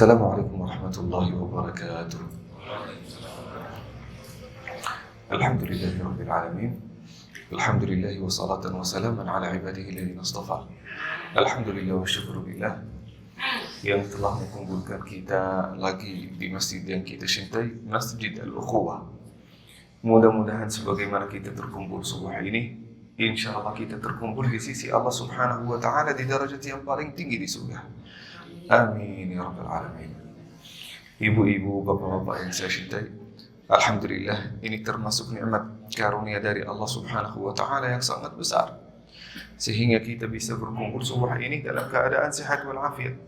Assalamualaikum warahmatullahi wabarakatuh. Alhamdulillahi rabbil alamin. Alhamdulillahi wassalatan wassalaman ala ibadihi alladhina istafa. Alhamdulillah wa syukurillah yang telah mengumpulkan kita lagi di masjid yang kita cintai, Masjid Al-Ukhuwah. Mudah-mudahan sebagaimana kita terkumpul subuh ini, insya Allah kita terkumpul di sisi Allah Subhanahu wa Ta'ala di derajat yang paling tinggi di surga. Amin ya rabbal alamin. Ibu-ibu, bapak-bapak yang saya cintai, alhamdulillah ini termasuk nikmat karunia dari Allah Subhanahu wa Ta'ala yang sangat besar, sehingga kita bisa berkumpul subuh ini dalam keadaan sehat walafiat.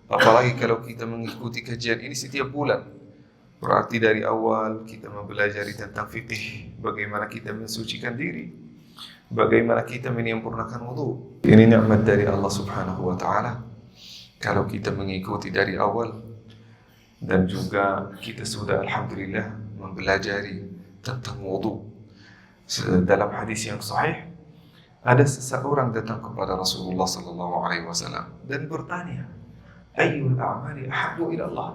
Apalagi kalau kita mengikuti kajian ini setiap bulan, berarti dari awal kita mempelajari tentang fikih, bagaimana kita mensucikan diri, bagaimana kita menyempurnakan wudu. Ini nikmat dari Allah Subhanahu wa Ta'ala. Kalau kita mengikuti dari awal, dan juga kita sudah alhamdulillah mempelajari tentang wudu. Dalam hadis yang sahih, ada seseorang datang kepada Rasulullah sallallahu alaihi wasallam dan bertanya, ayyul a'mali ahabbu ila Allah?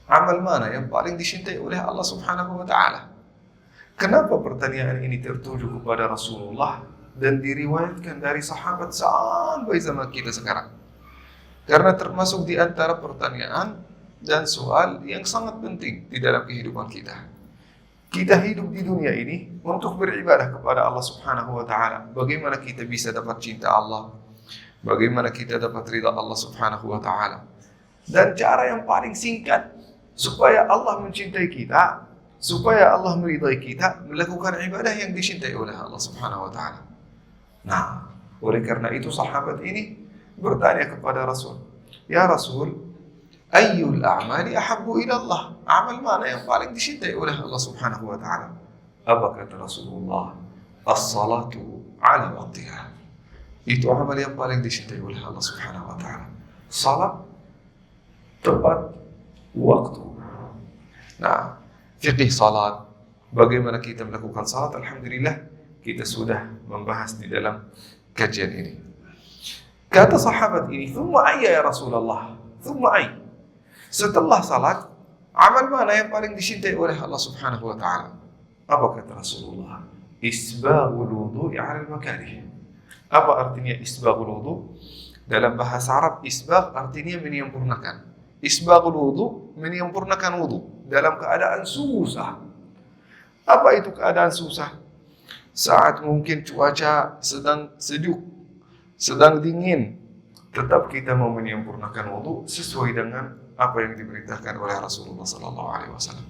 Amal mana yang paling dicintai oleh Allah Subhanahu wa Ta'ala? Kenapa pertanyaan ini tertuju kepada Rasulullah dan diriwayatkan dari sahabat sampai zaman kita sekarang? Karena termasuk di antara pertanyaan dan soal yang sangat penting di dalam kehidupan kita. Kita hidup di dunia ini untuk beribadah kepada Allah Subhanahu wa Ta'ala. Bagaimana kita bisa dapat cinta Allah? Bagaimana kita dapat ridha Allah Subhanahu wa Ta'ala? Dan cara yang paling singkat supaya Allah mencintai kita, supaya Allah meridai kita, melakukan ibadah yang dicintai oleh Allah Subhanahu wa Ta'ala. Nah, oleh karena itu sahabat ini bertanya kepada Rasul, ya Rasul, ayyul a'mali ahabbu ila Allah? Amal mana yang paling dicintai oleh Allah Subhanahu wa Ta'ala? Apa kata Rasulullah? As-salatu ala waqtiha. Itu amal yang paling dicintai oleh Allah Subhanahu wa Ta'ala. Salat tepat waktu. Nah, fikih salat, bagaimana kita melakukan salat, alhamdulillah kita sudah membahas di dalam kajian ini. Kata sahabat ini, "Thumma ayya ya Rasulullah?" Thumma ay. Setelah salat, amal mana yang paling dicintai oleh Allah Subhanahu wa Ta'ala? Apa kata Rasulullah? Isbaghul wudu'i 'ala al-makarih. Apa artinya isbaghul wudu'? Dalam bahasa Arab, isbagh artinya menyempurnakan. Isbaghul wudu' menyempurnakan wudu dalam keadaan susah. Apa itu keadaan susah? Saat mungkin cuaca sedang sejuk, sedang dingin, tetap kita mau menyempurnakan wudu sesuai dengan apa yang diberitakan oleh Rasulullah sallallahu alaihi wasallam.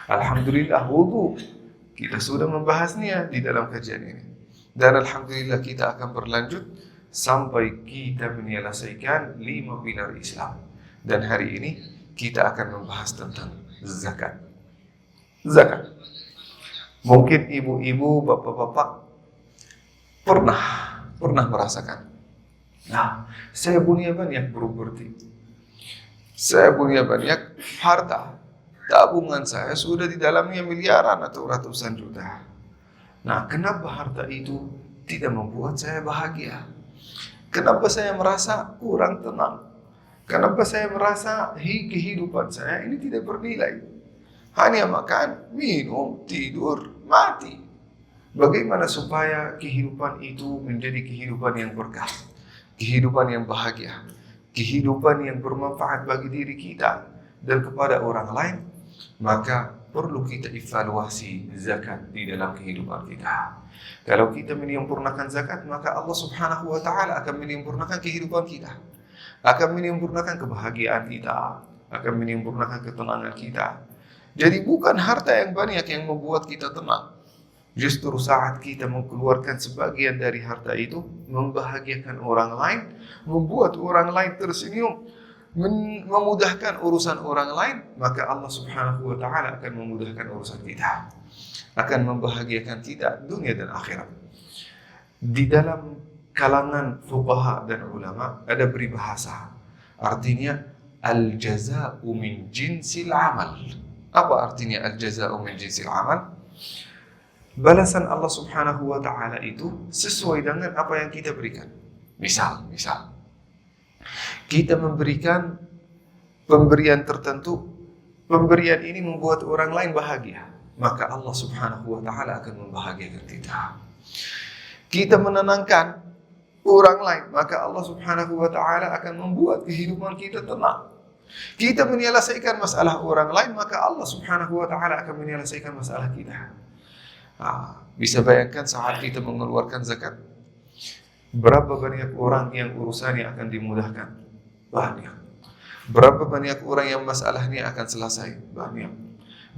Alhamdulillah wudu kita sudah membahasnya di dalam kajian ini. Dan alhamdulillah kita akan berlanjut sampai kita menyelesaikan 5 pilar Islam. Dan hari ini kita akan membahas tentang zakat. Zakat. Mungkin ibu-ibu, bapak-bapak pernah merasakan. Nah, saya punya banyak properti. Saya punya banyak harta. Tabungan saya sudah di dalamnya miliaran atau ratusan juta. Nah, kenapa harta itu tidak membuat saya bahagia? Kenapa saya merasa kurang tenang? Kenapa saya merasa kehidupan saya ini tidak bernilai? Hanya makan, minum, tidur, mati. Bagaimana supaya kehidupan itu menjadi kehidupan yang berkah, kehidupan yang bahagia, kehidupan yang bermanfaat bagi diri kita dan kepada orang lain? Maka perlu kita evaluasi zakat di dalam kehidupan kita. Kalau kita menyempurnakan zakat, maka Allah Subhanahu wa Ta'ala akan menyempurnakan kehidupan kita, akan menyempurnakan kebahagiaan kita, akan menyempurnakan ketenangan kita. Jadi bukan harta yang banyak yang membuat kita tenang. Justru saat kita mengeluarkan sebagian dari harta itu, membahagiakan orang lain, membuat orang lain tersenyum, memudahkan urusan orang lain, maka Allah Subhanahu wa Ta'ala akan memudahkan urusan kita, akan membahagiakan kita dunia dan akhirat. Di dalam kalangan fuqaha dan ulama ada peribahasa, artinya al-jaza'u min jinsil amal. Apa artinya al-jaza'u min jinsil amal? Balasan Allah Subhanahu wa Ta'ala itu sesuai dengan apa yang kita berikan. Misal kita memberikan pemberian tertentu, pemberian ini membuat orang lain bahagia, maka Allah Subhanahu wa Ta'ala akan membahagiakan kita. Kita menenangkan orang lain, maka Allah Subhanahu wa Ta'ala akan membuat kehidupan kita tenang. Kita menyelesaikan masalah orang lain, maka Allah Subhanahu wa Ta'ala akan menyelesaikan masalah kita. Bisa bayangkan saat kita mengeluarkan zakat, berapa banyak orang yang urusannya akan dimudahkan? Banyak. Berapa banyak orang yang masalahnya akan selesai? Banyak.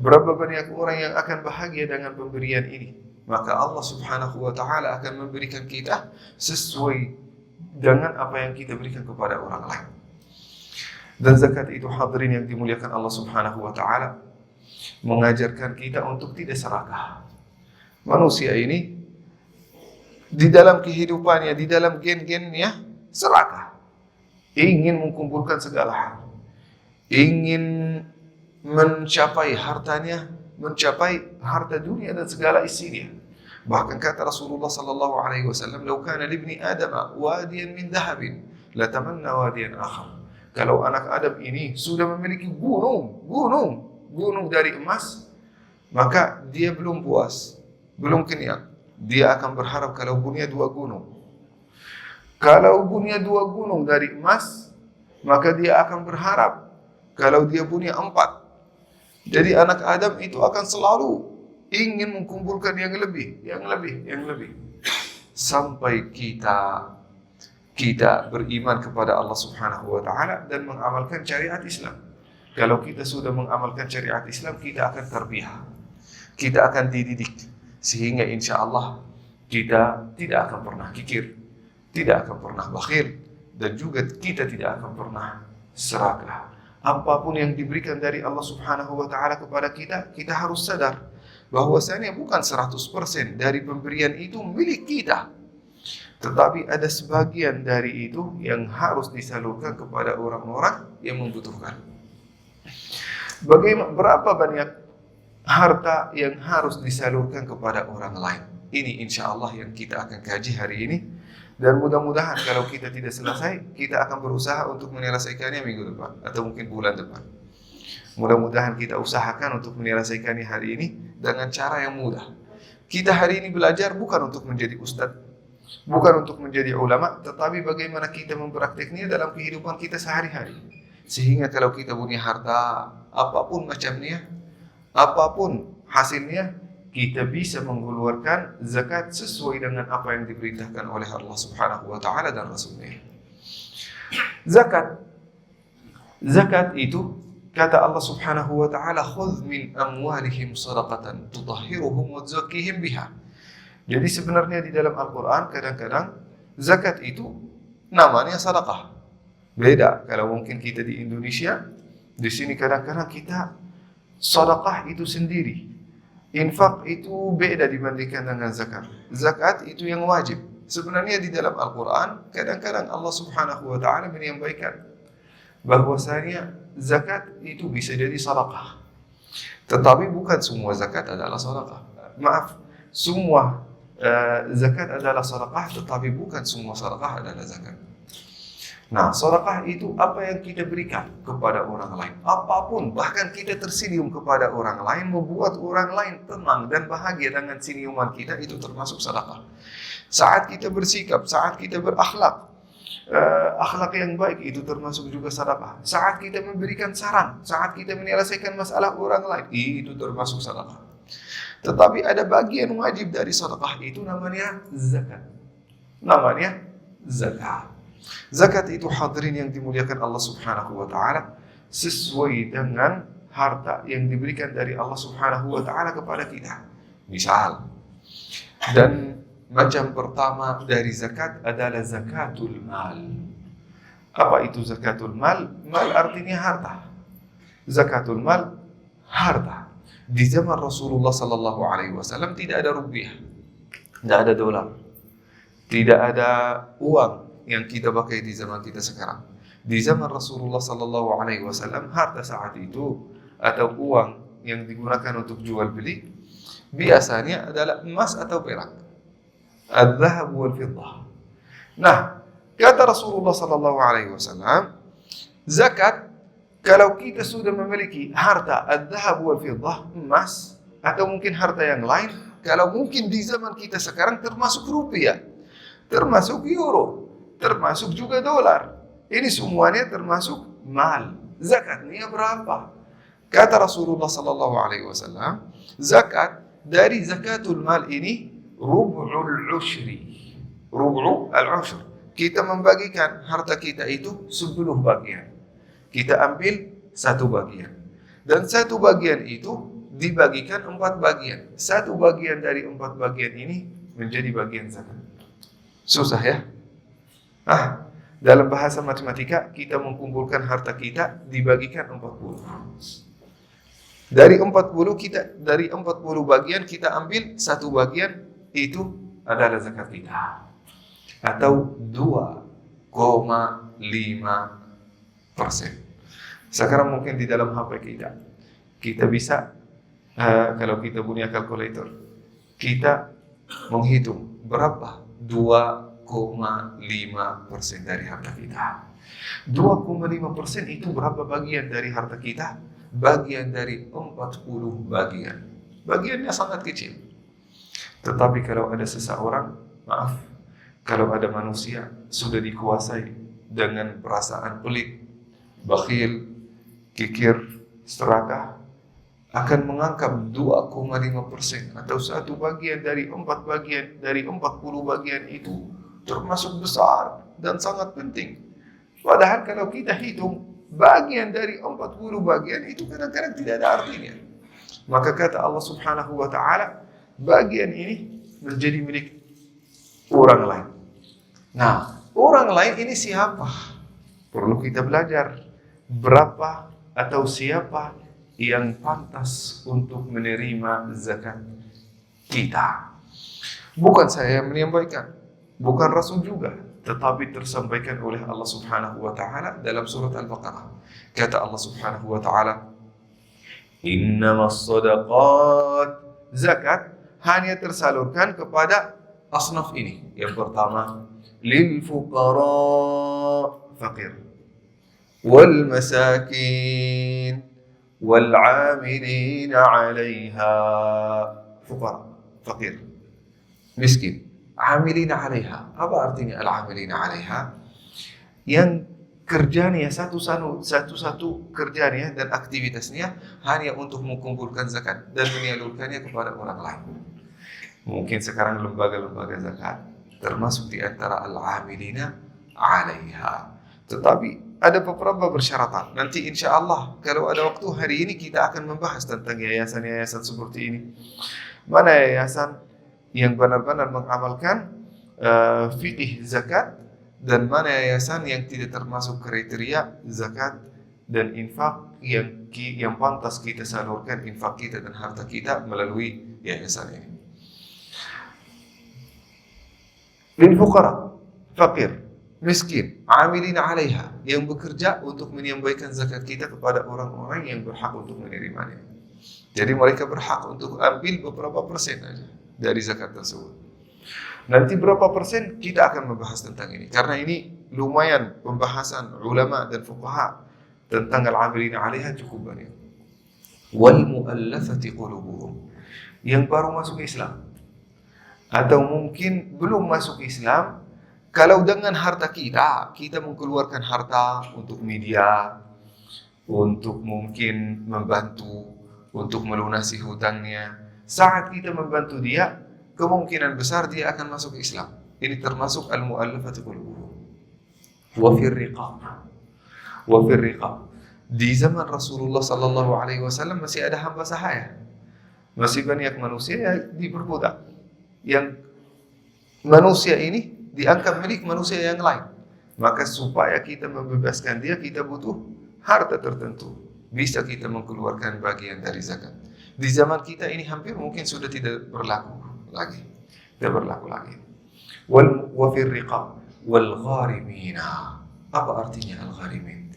Berapa banyak orang yang akan bahagia dengan pemberian ini? Maka Allah Subhanahu wa Ta'ala akan memberikan kita sesuai dengan apa yang kita berikan kepada orang lain. Dan zakat itu, hadirin yang dimuliakan Allah Subhanahu wa Ta'ala, mengajarkan kita untuk tidak serakah. Manusia ini di dalam kehidupannya, di dalam gen-gennya serakah. Ingin mengumpulkan segala hal. Ingin mencapai hartanya, mencapai harta dunia dan segala isinya. Bahkan kata Rasulullah sallallahu alaihi wasallam, "Lau kana libni Adam wadiyan min dhahabin, la tamanna wadiyan akhar." Kalau anak Adam ini sudah memiliki gunung dari emas, maka dia belum puas, belum kenyang. Dia akan berharap kalau punya 2 gunung. Kalau punya 2 gunung dari emas, maka dia akan berharap kalau dia punya 4. Jadi anak Adam itu akan selalu ingin mengumpulkan yang lebih. Sampai kita beriman kepada Allah Subhanahu wa Ta'ala dan mengamalkan syariat Islam. Kalau kita sudah mengamalkan syariat Islam, kita akan tarbiyah. Kita akan dididik. Sehingga insya Allah kita tidak akan pernah kikir, tidak akan pernah bakhil, dan juga kita tidak akan pernah serakah. Apapun yang diberikan dari Allah Subhanahu wa Ta'ala kepada kita, kita harus sadar bahwasanya bukan 100% dari pemberian itu milik kita, tetapi ada sebagian dari itu yang harus disalurkan kepada orang-orang yang membutuhkan. Berapa banyak harta yang harus disalurkan kepada orang lain? Ini insya Allah yang kita akan kaji hari ini. Dan mudah-mudahan kalau kita tidak selesai, kita akan berusaha untuk menyelesaikannya minggu depan atau mungkin bulan depan. Mudah-mudahan kita usahakan untuk menyelesaikannya hari ini dengan cara yang mudah. Kita hari ini belajar bukan untuk menjadi ustadz, bukan untuk menjadi ulama, tetapi bagaimana kita mempraktiknya dalam kehidupan kita sehari-hari. Sehingga kalau kita punya harta, apapun macamnya, apapun hasilnya, kita bisa mengeluarkan zakat sesuai dengan apa yang diperintahkan oleh Allah Subhanahu wa Ta'ala dan Rasulnya. Zakat itu kata Allah Subhanahu wa Ta'ala, "Khudh min amwalihim shadaqatan tutahhiruhum wa tuzakkihim biha." Jadi sebenarnya di dalam Al-Quran kadang-kadang zakat itu namanya sedekah. Beda kalau mungkin kita di Indonesia, di sini kadang-kadang kita sedekah itu sendiri. Infak itu beda dibandingkan dengan zakat. Zakat itu yang wajib. Sebenarnya di dalam Al-Quran kadang-kadang Allah Subhanahu wa Ta'ala menyampaikan bahwasanya zakat itu bisa jadi sedekah. Tetapi bukan semua zakat adalah sedekah. Maaf, semua zakat adalah sedekah, tetapi bukan semua sedekah adalah zakat. Nah, sedekah itu apa yang kita berikan kepada orang lain. Apapun, bahkan kita tersenyum kepada orang lain, membuat orang lain tenang dan bahagia dengan senyuman kita, itu termasuk sedekah. Saat kita bersikap, saat kita berakhlak, akhlak yang baik, itu termasuk juga sedekah. Saat kita memberikan saran, saat kita menyelesaikan masalah orang lain, itu termasuk sedekah. Tetapi ada bagian wajib dari sedekah itu namanya zakat. Namanya zakat. Zakat itu hadirin yang dimuliakan Allah Subhanahu wa Ta'ala sesuai dengan harta yang diberikan dari Allah Subhanahu wa Ta'ala kepada kita. Misal, dan macam pertama dari zakat adalah zakatul mal. Apa itu zakatul mal? Mal artinya harta. Zakatul mal, harta. Di zaman Rasulullah sallallahu alaihi wasallam tidak ada rupiah, tidak ada dolar, tidak ada uang yang kita pakai di zaman kita sekarang. Di zaman Rasulullah sallallahu alaihi wasallam, harta saat itu atau uang yang digunakan untuk jual beli biasanya adalah emas atau perak. Al-dhahab wal fiddah. Nah, kata Rasulullah sallallahu alaihi wasallam, zakat Kalau kita sudah memiliki harta al-dhahab wal fiddah, emas, atau mungkin harta yang lain, kalau mungkin di zaman kita sekarang termasuk rupiah, termasuk euro, termasuk juga dolar. Ini semuanya termasuk mal. Zakatnya berapa? Kata Rasulullah sallallahu alaihi wasallam, zakat dari zakatul mal ini rub'ul ushri. Rub'ul ushr. Kita membagikan harta kita itu 10 bagian. Kita ambil 1 bagian. Dan 1 bagian itu dibagikan 4 bagian. 1 bagian dari 4 bagian ini menjadi bagian zakat. Susah ya? Dalam bahasa matematika kita mengumpulkan harta kita dibagikan 40. Dari 40 bagian kita ambil 1 bagian, itu adalah zakat kita. Atau 2,5%. Sekarang mungkin di dalam HP kita bisa kalau kita punya kalkulator, kita menghitung berapa 2,5% dari harta kita. 2,5% itu berapa bagian dari harta kita? Bagian dari 40 bagian. Bagiannya sangat kecil. Tetapi kalau ada seseorang, kalau ada manusia sudah dikuasai dengan perasaan pelit, bakhil, kikir, serakah, akan menganggap 2,5% atau 1 bagian dari 4 bagian dari 40 bagian itu termasuk besar dan sangat penting. Padahal kalau kita hitung bagian dari 40 bagian itu kadang-kadang tidak ada artinya. Maka kata Allah Subhanahu wa taala, bagian ini menjadi milik orang lain. Nah, orang lain ini siapa? Perlu kita belajar berapa atau siapa yang pantas untuk menerima zakat kita. Bukan saya yang menyampaikan, bukan Rasul juga, tetapi tersampaikan oleh Allah Subhanahu wa taala dalam surat Al-Baqarah. Kata Allah Subhanahu wa taala, "Innamas shadaqat", zakat hanya tersalurkan kepada asnaf ini. Yang pertama, lil fuqara, fakir, wal masakin, wal 'amilina 'alaiha. Fuqara, fakir, miskin. 'Amilina 'alaiha. Apa artinya al-'amilina 'alaiha? Yang kerjanya satu-satu kerjanya dan aktivitasnya hanya untuk mengumpulkan zakat dan menyalurkannya kepada orang lain. Mungkin sekarang lembaga-lembaga zakat termasuk di antara al-'amilina 'alaiha. Tetapi ada beberapa persyaratan. Nanti insya Allah kalau ada waktu hari ini kita akan membahas tentang yayasan-yayasan seperti ini. Mana yayasan yang benar-benar mengamalkan fikih zakat dan mana yayasan yang tidak termasuk kriteria zakat dan infak yang pantas kita salurkan infak kita dan harta kita melalui yayasan ini. Lil fuqara, fakir, miskin, 'amilina 'alaiha, yang bekerja untuk menyampaikan zakat kita kepada orang-orang yang berhak untuk menerimanya. Jadi mereka berhak untuk ambil beberapa persen saja dari zakat tersebut. Nanti berapa persen kita akan membahas tentang ini, karena ini lumayan pembahasan ulama dan fuqaha tentang al-'amilina 'alaiha cukup banyak. Wal mu'allafati qulubuhum, yang baru masuk Islam atau mungkin belum masuk Islam. Kalau dengan harta kita mengeluarkan harta untuk media, untuk mungkin membantu, untuk melunasi hutangnya. Saat kita membantu dia, kemungkinan besar dia akan masuk Islam. Ini termasuk al-mu'allafati qulubuhum. Wa fir riqab. Di zaman Rasulullah sallallahu alaihi wasallam masih ada hamba sahaya. Masih banyak manusia yang diperbudak. Yang manusia ini dianggap milik manusia yang lain. Maka supaya kita membebaskan dia, kita butuh harta tertentu. Bisa kita mengeluarkan bagian dari zakat. Di zaman kita ini hampir mungkin sudah tidak berlaku lagi. Tidak berlaku lagi. Wa fir riqab wal gharimina. Apa artinya al-gharimin?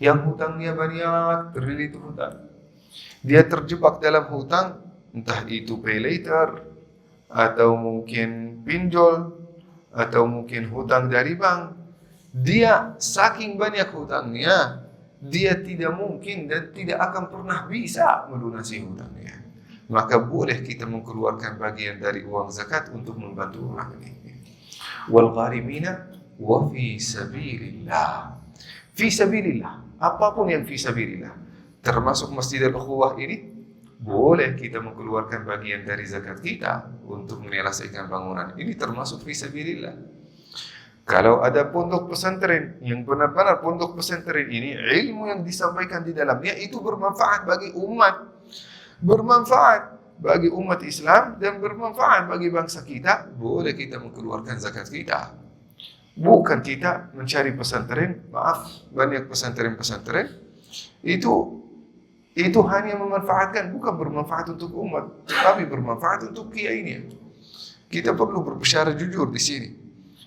Yang hutangnya banyak, terlilit hutang. Dia terjebak dalam hutang, entah itu pay later, atau mungkin pinjol, atau mungkin hutang dari bank. Dia saking banyak hutangnya, dia tidak mungkin dan tidak akan pernah bisa melunasi hutangnya. Maka boleh kita mengeluarkan bagian dari uang zakat untuk membantu orang ini. Wal gharimina wa fi sabilillah. Fi sabilillah, apapun yang fi sabilillah, termasuk Masjidil Ukhuwah ini, boleh kita mengeluarkan bagian dari zakat kita untuk menyelesaikan bangunan. Ini termasuk fi sabilillah. Kalau ada pondok pesantren yang benar-benar pondok pesantren ini ilmu yang disampaikan di dalamnya itu bermanfaat bagi umat, bermanfaat bagi umat Islam dan bermanfaat bagi bangsa kita, boleh kita mengeluarkan zakat kita. Bukan kita mencari pesantren, maaf, banyak pesantren-pesantren itu hanya memanfaatkan, bukan bermanfaat untuk umat, tetapi bermanfaat untuk kiainya. Kita perlu berbicara jujur di sini.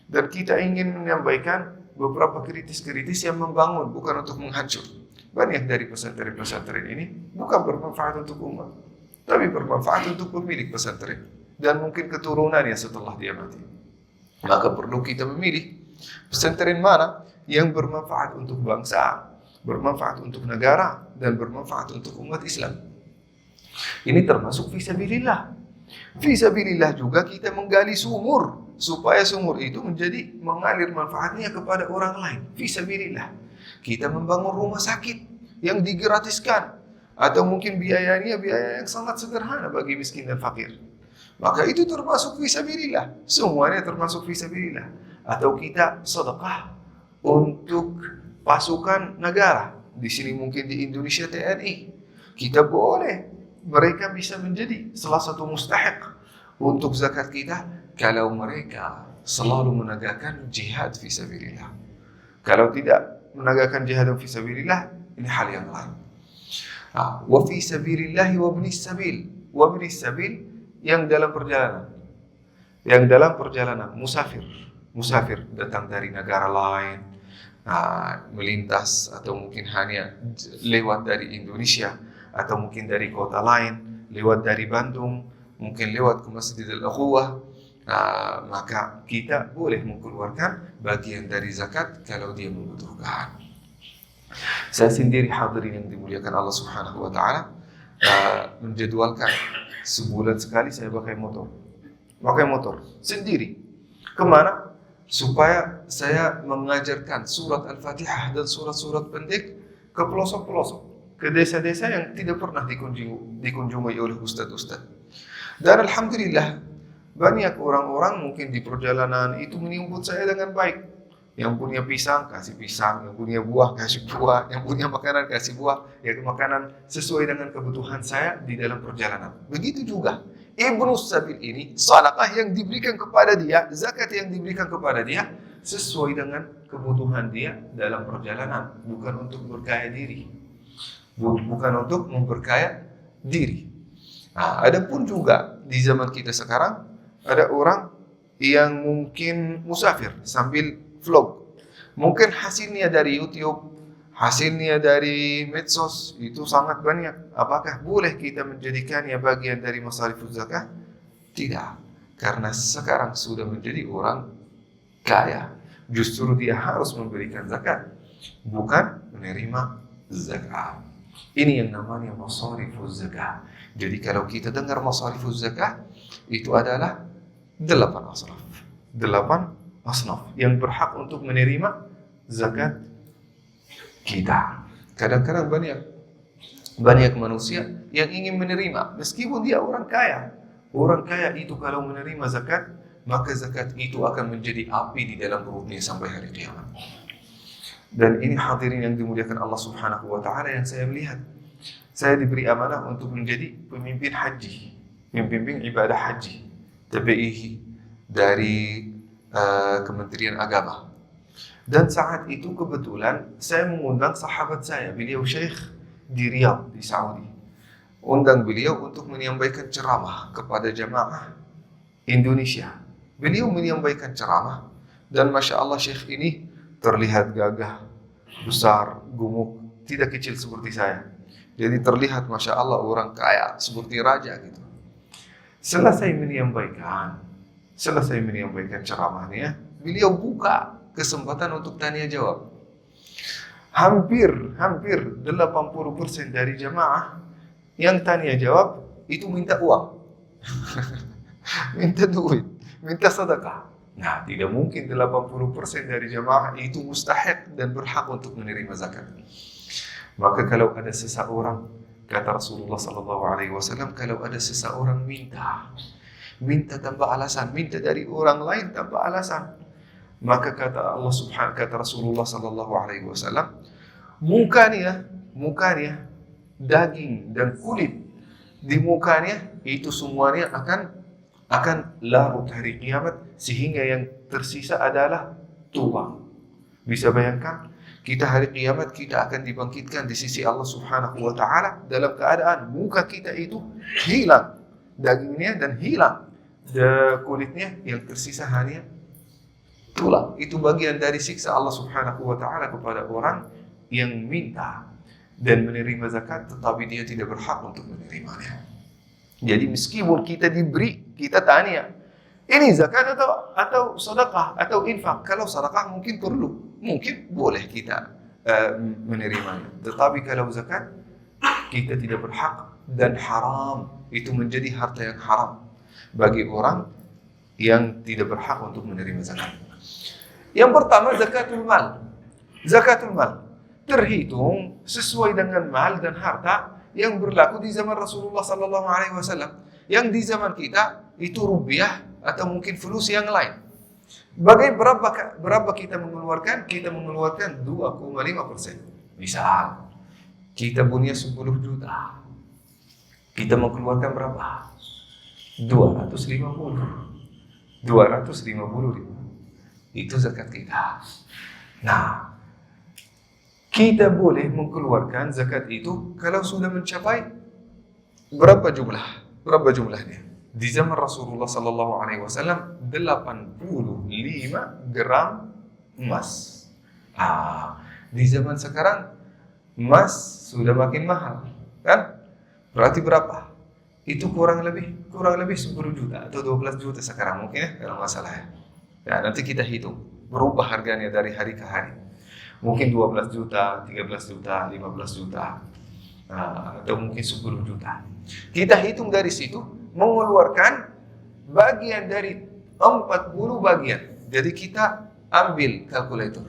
Dan kita ingin menyampaikan beberapa kritis-kritis yang membangun, bukan untuk menghancur. Banyak dari pesantren-pesantren ini bukan bermanfaat untuk umat, tapi bermanfaat untuk pemilik pesantren dan mungkin keturunannya setelah dia mati. Maka perlu kita memilih pesantren mana yang bermanfaat untuk bangsa, bermanfaat untuk negara, dan bermanfaat untuk umat Islam. Ini termasuk fisabilillah. Fisabilillah juga kita menggali sumur, supaya sumur itu menjadi mengalir manfaatnya kepada orang lain. Fisabilillah. Kita membangun rumah sakit yang digratiskan, atau mungkin biayanya biaya yang sangat sederhana bagi miskin dan fakir. Maka itu termasuk fisabilillah. Semuanya termasuk fisabilillah. Atau kita sedekah untuk pasukan negara. Di sini mungkin di Indonesia TNI. Kita boleh, mereka bisa menjadi salah satu mustahik untuk zakat kita kalau mereka selalu menegakkan jihad fisabilillah. Kalau tidak menegakkan jihad fisabilillah, ini hal yang lain. Wa fi sabilillah wa ibnis sabil. Wa ibnis sabil yang dalam perjalanan. Yang dalam perjalanan, musafir datang dari negara lain, melintas atau mungkin hanya lewat dari Indonesia atau mungkin dari kota lain, lewat dari Bandung, mungkin lewat ke Masjidil Ukhuwah, maka kita boleh mengeluarkan bagian dari zakat kalau dia membutuhkan. Saya sendiri hadirin yang dimuliakan Allah Subhanahu wa taala, menjadwalkan sebulan sekali saya pakai motor sendiri. Kemana? Supaya saya mengajarkan surat Al-Fatihah dan surat-surat pendek ke pelosok-pelosok, ke desa-desa yang tidak pernah dikunjungi oleh ustaz-ustaz. Dan alhamdulillah banyak orang-orang mungkin di perjalanan itu menyambut saya dengan baik. Yang punya pisang kasih pisang, yang punya buah kasih buah, yang punya makanan kasih buah, ya makanan sesuai dengan kebutuhan saya di dalam perjalanan. Begitu juga Ibnu Sabil ini, sedekah yang diberikan kepada dia, zakat yang diberikan kepada dia sesuai dengan kebutuhan dia dalam perjalanan, bukan untuk berkaya diri, bukan untuk memperkaya diri. Adapun juga di zaman kita sekarang ada orang yang mungkin musafir sambil vlog. Mungkin hasilnya dari YouTube, hasilnya dari medsos itu sangat banyak. Apakah boleh kita menjadikannya bagian dari masarifuz zakah? Tidak. Karena sekarang sudah menjadi orang kaya. Justru dia harus memberikan zakat, bukan menerima zakat. Ini yang namanya masarifuz zakah. Jadi kalau kita dengar masarifuz zakah, itu adalah 8 asnaf. 8 asnaf yang berhak untuk menerima zakat kita. Kadang-kadang banyak manusia yang ingin menerima meskipun dia orang kaya. Orang kaya itu kalau menerima zakat, maka zakat itu akan menjadi api di dalam perutnya sampai hari kiamat. Dan ini hadirin yang dimuliakan Allah Subhanahu wa taala yang saya melihat. Saya diberi amanah untuk menjadi pemimpin haji, pemimpin ibadah haji TPIH dari Kementerian Agama. Dan saat itu kebetulan saya mengundang sahabat saya, beliau Syekh di Riyadh di Saudi. Undang beliau untuk menyampaikan ceramah kepada jamaah Indonesia. Beliau menyampaikan ceramah dan Masya Allah Syekh ini terlihat gagah, besar, gemuk, tidak kecil seperti saya. Jadi terlihat Masya Allah orang kaya seperti raja gitu. Selesai menyampaikan ceramahnya, beliau buka kesempatan untuk tanya jawab. Hampir 80% dari jamaah yang tanya jawab itu minta uang, minta duit, minta sedekah. Nah, tidak mungkin 80% dari jamaah itu mustahil dan berhak untuk menerima zakat. Maka kalau ada seseorang, kata Rasulullah sallallahu alaihi wasallam, kalau ada seseorang minta tanpa alasan, minta dari orang lain tanpa alasan, maka kata Rasulullah sallallahu alaihi wasallam, mukanya daging dan kulit di mukanya itu semuanya akan larut hari kiamat, sehingga yang tersisa adalah tulang. Bisa bayangkan, kita hari kiamat kita akan dibangkitkan di sisi Allah Subhanahu wa taala dalam keadaan muka kita itu hilang dagingnya dan hilang kulitnya, yang tersisa hanya tulang. Itu bagian dari siksa Allah Subhanahu wa taala kepada orang yang minta dan menerima zakat tetapi dia tidak berhak untuk menerimanya. Jadi meskipun kita diberi, kita tanya, ini zakat atau sedekah atau infak? Kalau sedekah mungkin perlu, mungkin boleh kita menerimanya. Tetapi kalau zakat, kita tidak berhak dan haram. Itu menjadi harta yang haram bagi orang yang tidak berhak untuk menerima zakat. Yang pertama, zakatul mal. Zakatul mal terhitung sesuai dengan mal dan harta yang berlaku di zaman Rasulullah sallallahu alaihi wasallam. Yang di zaman kita itu rupiah atau mungkin fulus yang lain. Berapa kita mengeluarkan? Kita mengeluarkan 2,5%. Misal kita punya 10 juta. Kita mengeluarkan berapa? 250 ribu. Itu zakat kita. Nah, kita boleh mengeluarkan zakat itu kalau sudah mencapai berapa jumlahnya? Di zaman Rasulullah sallallahu alaihi wasallam 85 gram emas. Di zaman sekarang emas sudah makin mahal, kan? Berarti berapa? Itu kurang lebih 10 juta atau 12 juta sekarang mungkin ya, kalau nggak salah ya. Ya, nanti kita hitung berubah harganya dari hari ke hari. Mungkin 12 juta, 13 juta, 15 juta, atau mungkin 10 juta. Kita hitung dari situ, mengeluarkan bagian dari 40 bagian. Jadi kita ambil kalkulator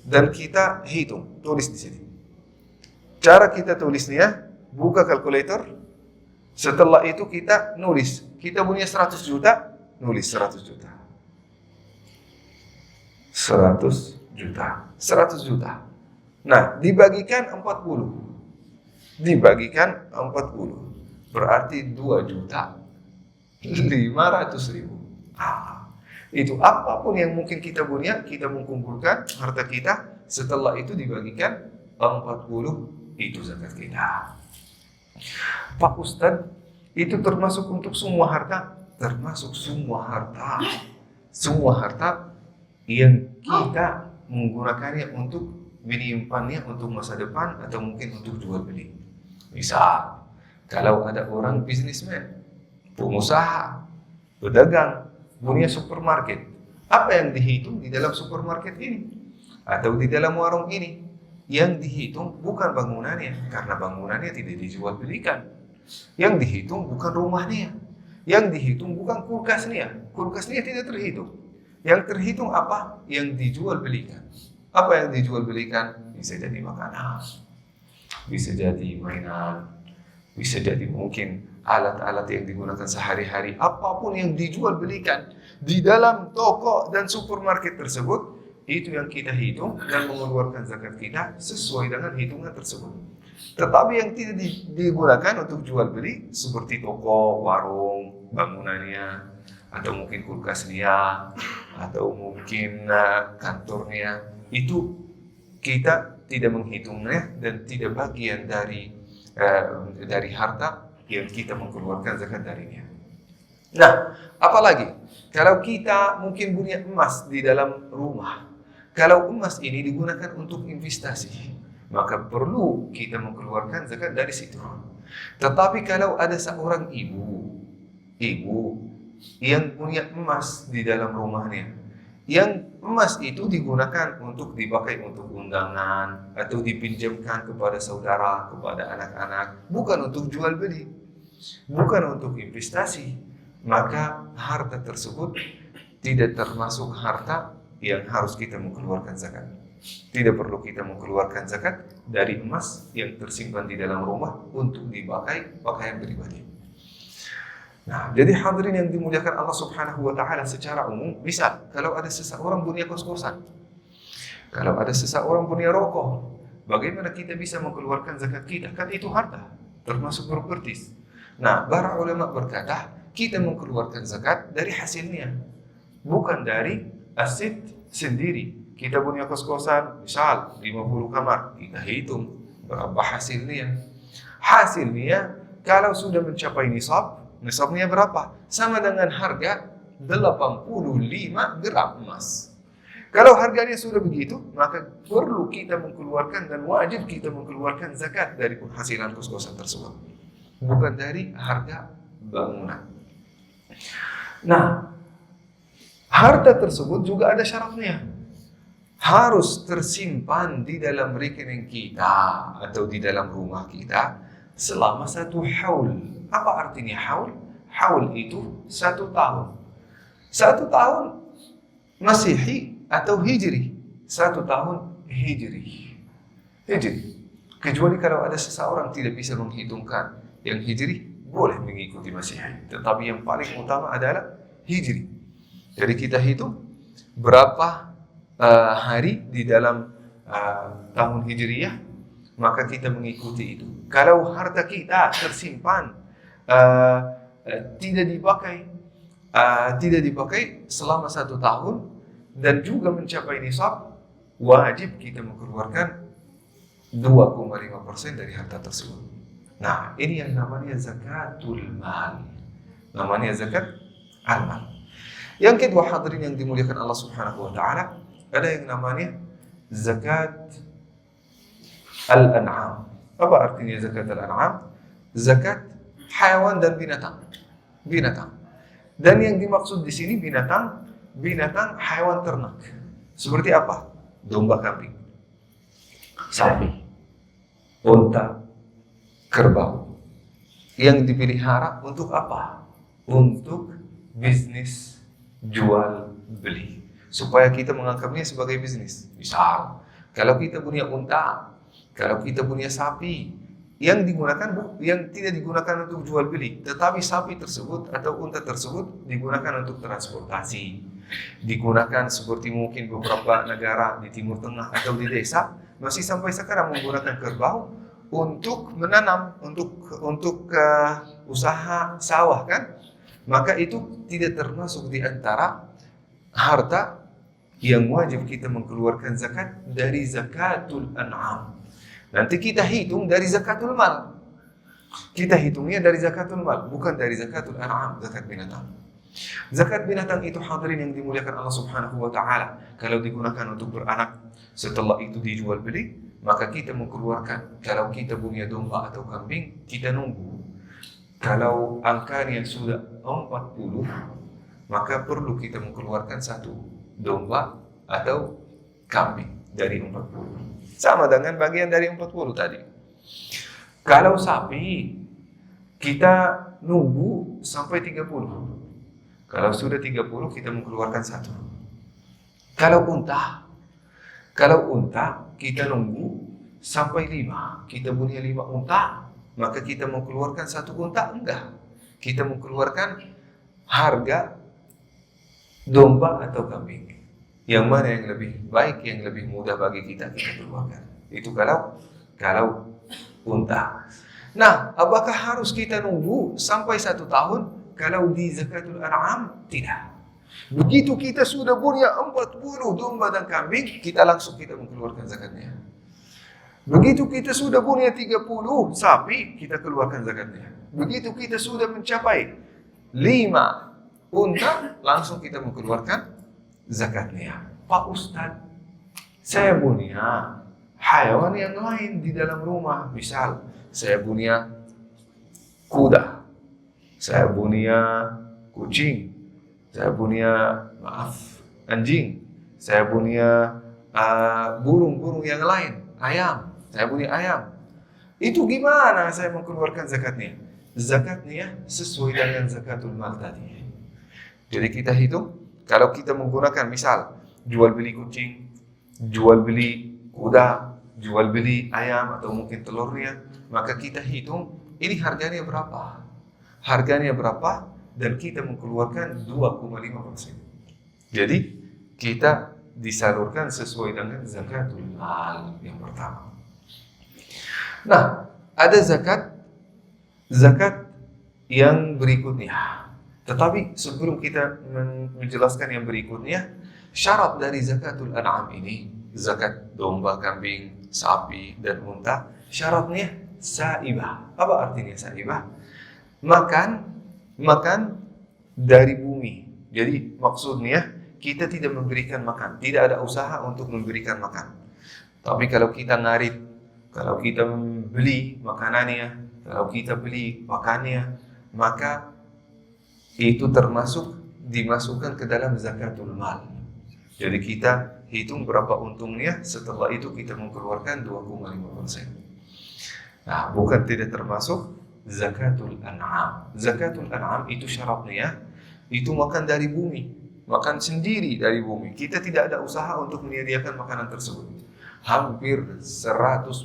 dan kita hitung, tulis di sini. Cara kita tulisnya, buka kalkulator. Setelah itu kita nulis. Kita punya 100 juta, nulis 100 juta. 100 juta. Nah, dibagikan 40. Berarti 2.500.000. Itu apapun yang mungkin kita punya, kita mengumpulkan harta kita. Setelah itu dibagikan 40, itu zakat kita. Pak Ustadz, itu termasuk untuk semua harta? Termasuk semua harta. Semua harta yang kita menggunakannya untuk menyimpannya untuk masa depan atau mungkin untuk jual beli. Misal, kalau ada orang bisnismen, pengusaha, pedagang, punya supermarket, apa yang dihitung di dalam supermarket ini atau di dalam warung ini? Yang dihitung bukan bangunannya, karena bangunannya tidak dijual belikan. Yang dihitung bukan rumahnya, yang dihitung bukan kulkasnya tidak terhitung. Yang terhitung apa? Yang dijual belikan. Apa yang dijual belikan? Bisa jadi makanan, bisa jadi mainan, bisa jadi mungkin alat-alat yang digunakan sehari-hari. Apapun yang dijual belikan di dalam toko dan supermarket tersebut, itu yang kita hitung dan mengeluarkan zakat kita sesuai dengan hitungan tersebut. Tetapi yang tidak digunakan untuk jual beli seperti toko, warung, bangunannya, atau mungkin kulkasnya, atau mungkin kantornya, itu kita tidak menghitungnya dan tidak bagian dari harta yang kita mengeluarkan zakat darinya. Nah, apalagi kalau kita mungkin punya emas di dalam rumah. Kalau emas ini digunakan untuk investasi, maka perlu kita mengeluarkan zakat dari situ. Tetapi kalau ada seorang ibu yang punya emas di dalam rumahnya, yang emas itu digunakan untuk dipakai untuk undangan atau dipinjamkan kepada saudara, kepada anak-anak, bukan untuk jual beli, bukan untuk investasi, maka harta tersebut tidak termasuk harta yang harus kita mengeluarkan zakat. Tidak perlu kita mengeluarkan zakat dari emas yang tersimpan di dalam rumah untuk dipakai pakaian pribadi. Nah, jadi hadirin yang dimuliakan Allah Subhanahu wa taala secara umum, misal kalau ada seseorang punya kos-kosan, kalau ada seseorang punya rokok, bagaimana kita bisa mengeluarkan zakat kita? Kan itu harta, termasuk propertis. Nah, para ulama berkata, kita mengeluarkan zakat dari hasilnya, bukan dari aset sendiri. Kita punya kos-kosan, misal 50 kamar, kita hitung berapa hasilnya. Hasilnya kalau sudah mencapai nisabnya berapa? Sama dengan harga 85 gram emas. Kalau harganya sudah begitu, maka perlu kita mengeluarkan dan wajib kita mengeluarkan zakat dari penghasilan kos-kosan tersebut, bukan dari harga bangunan. Nah, harta tersebut juga ada syaratnya. Harus tersimpan di dalam rekening kita atau di dalam rumah kita selama 1 haul. Apa artinya haul? Haul itu 1 tahun. 1 tahun Masehi atau Hijri. 1 tahun Hijri. Kecuali kalau ada seseorang tidak bisa menghitungkan yang Hijri, boleh mengikuti Masehi. Tetapi yang paling utama adalah Hijri. Jadi kita hitung berapa hari di dalam tahun Hijriyah, maka kita mengikuti itu. Kalau harta kita tersimpan tidak dipakai selama 1 tahun dan juga mencapai nisab, wajib kita mengeluarkan 2,5% dari harta tersebut. Nah, ini yang namanya zakatul mal. Namanya zakat al-mal. Yang kedua, hadirin yang dimuliakan Allah Subhanahu wa taala, ada yang namanya zakat al-an'am. Apa artinya zakat al-an'am? Zakat hewan dan binatang. Dan yang dimaksud di sini binatang hewan ternak. Seperti apa? Domba, kambing, sapi, unta, kerbau. Yang dipelihara untuk apa? Untuk bisnis jual beli. Supaya kita menganggapnya sebagai bisnis. Misal, kalau kita punya unta, kalau kita punya sapi, yang tidak digunakan untuk jual beli, tetapi sapi tersebut atau unta tersebut digunakan untuk transportasi, digunakan seperti mungkin beberapa negara di Timur Tengah atau di desa masih sampai sekarang menggunakan kerbau untuk menanam, untuk usaha sawah kan, maka itu tidak termasuk di antara harta yang wajib kita mengeluarkan zakat dari zakatul an'am. Nanti kita hitung dari zakatul mal. Kita hitungnya dari zakatul mal, bukan dari zakatul an'am, zakat binatang. Zakat binatang itu hadirin yang dimuliakan Allah Subhanahu wa taala, kalau digunakan untuk beranak, setelah itu dijual beli, maka kita mengeluarkan. Kalau kita punya domba atau kambing, kita nunggu. Kalau angkanya sudah 40, maka perlu kita mengeluarkan 1 domba atau kambing dari 40. Sama dengan bagian dari 40 tadi. Kalau sapi, kita nunggu sampai 30. Kalau sudah 30, kita mengeluarkan 1. Kalau unta, kita nunggu sampai 5. Kita punya 5 unta, maka kita mengeluarkan 1 unta? Enggak. Kita mengeluarkan harga domba atau kambing. Yang mana yang lebih baik, yang lebih mudah bagi kita keluarkan. Itu kalau unta. Nah, apakah harus kita nunggu sampai 1 tahun? Kalau di zakatul an'am, tidak. Begitu kita sudah punya 40 domba dan kambing, kita mengeluarkan zakatnya. Begitu kita sudah punya 30 sapi, kita keluarkan zakatnya. Begitu kita sudah mencapai 5 unta, langsung kita mengeluarkan zakatnya. Pak Ustadz, saya punya hewan yang lain di dalam rumah. Misal, saya punya kuda, saya punya kucing, saya punya anjing, saya punya burung-burung yang lain, ayam, saya punya ayam. Itu gimana saya mengeluarkan zakatnya? Zakatnya sesuai dengan zakatul mal tadi. Jadi kita hitung, kalau kita menggunakan misal jual beli kucing, jual beli kuda, jual beli ayam atau mungkin telurnya, maka kita hitung ini harganya berapa. Harganya berapa dan kita mengeluarkan 2,5%. Jadi kita disalurkan sesuai dengan zakatul mal yang pertama. Nah, ada zakat yang berikutnya. Tetapi sebelum kita menjelaskan yang berikutnya, syarat dari zakatul an'am ini, zakat domba, kambing, sapi, dan unta, syaratnya saibah. Apa artinya saibah? Makan dari bumi. Jadi maksudnya kita tidak memberikan makan, tidak ada usaha untuk memberikan makan. Tapi kalau kita ngarit, kalau kita beli makanannya, kalau kita beli pakannya, maka itu termasuk dimasukkan ke dalam zakatul mal. Jadi kita hitung berapa untungnya, setelah itu kita mengeluarkan 2,5%. Nah, bukan tidak termasuk zakatul an'am. Zakatul an'am itu syaratnya, itu makan dari bumi, makan sendiri dari bumi. Kita tidak ada usaha untuk menyediakan makanan tersebut. Hampir 100%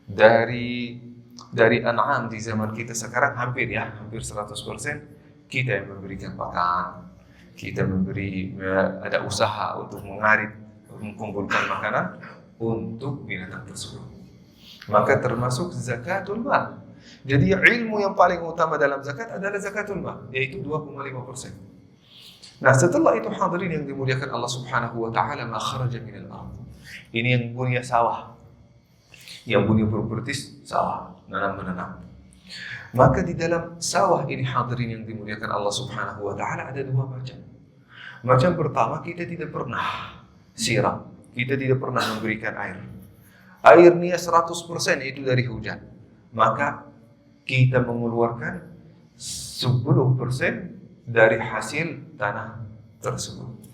dari an'am di zaman kita sekarang, hampir 100% kita yang memberikan pakan, kita ada usaha untuk mengarit, mengumpulkan makanan untuk binatang tersebut. Maka termasuk zakatul mal. Jadi ilmu yang paling utama dalam zakat adalah zakatul mal, yaitu 2,5%. Nah, setelah itu hadirin yang dimuliakan Allah Subhanahu wa taala, ma kharaja minal ardh. Ini yang punya sawah, yang punya properti sawah, menanam. Maka di dalam sawah ini hadirin yang dimuliakan Allah Subhanahu wa taala ada dua macam. Macam pertama, kita tidak pernah siram, kita tidak pernah memberikan air. Airnya 100% itu dari hujan. Maka kita mengeluarkan 10% dari hasil tanah tersebut.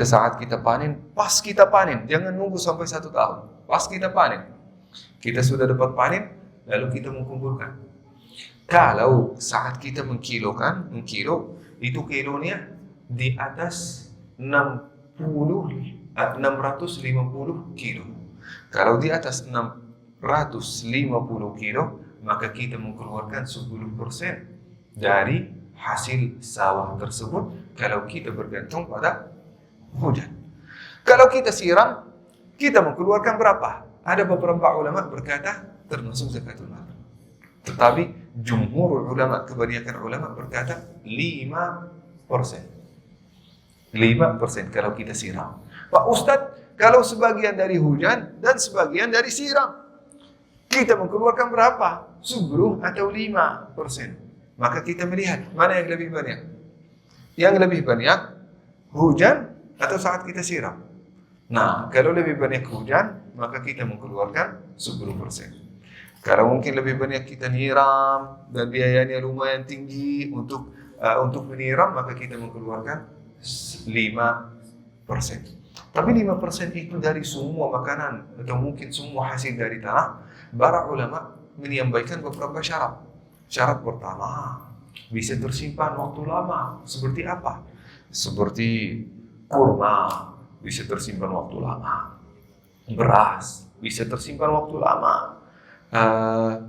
Saat kita panen, pas kita panen, jangan nunggu sampai 1 tahun. Pas kita panen, kita sudah dapat panen, lalu kita mengumpulkan. Kalau saat kita mengkilo, itu kilonya di atas 650 kilo. Kalau di atas 650 kilo, maka kita mengeluarkan 10% dari hasil sawah tersebut kalau kita bergantung pada hujan. Kalau kita siram, kita mengeluarkan berapa? Ada beberapa ulama berkata termasuk zakatul mal. Tetapi jumhur ulama, kebanyakan ulama berkata 5%. 5% kalau kita siram. Pak Ustadz, kalau sebagian dari hujan dan sebagian dari siram, kita mengeluarkan berapa? 10 atau 5%. Maka kita melihat mana yang lebih banyak. Yang lebih banyak hujan atau saat kita siram. Nah, kalau lebih banyak hujan, maka kita mengeluarkan 10%. Kalau mungkin lebih banyak kita nyiram dan biayanya lumayan tinggi untuk menyiram, maka kita mengeluarkan 5%. Tapi 5% itu dari semua makanan atau mungkin semua hasil dari tanah. Para ulama menyampaikan beberapa syarat. Syarat pertama, bisa tersimpan waktu lama. Seperti apa? Seperti kurma, bisa tersimpan waktu lama. Beras, bisa tersimpan waktu lama.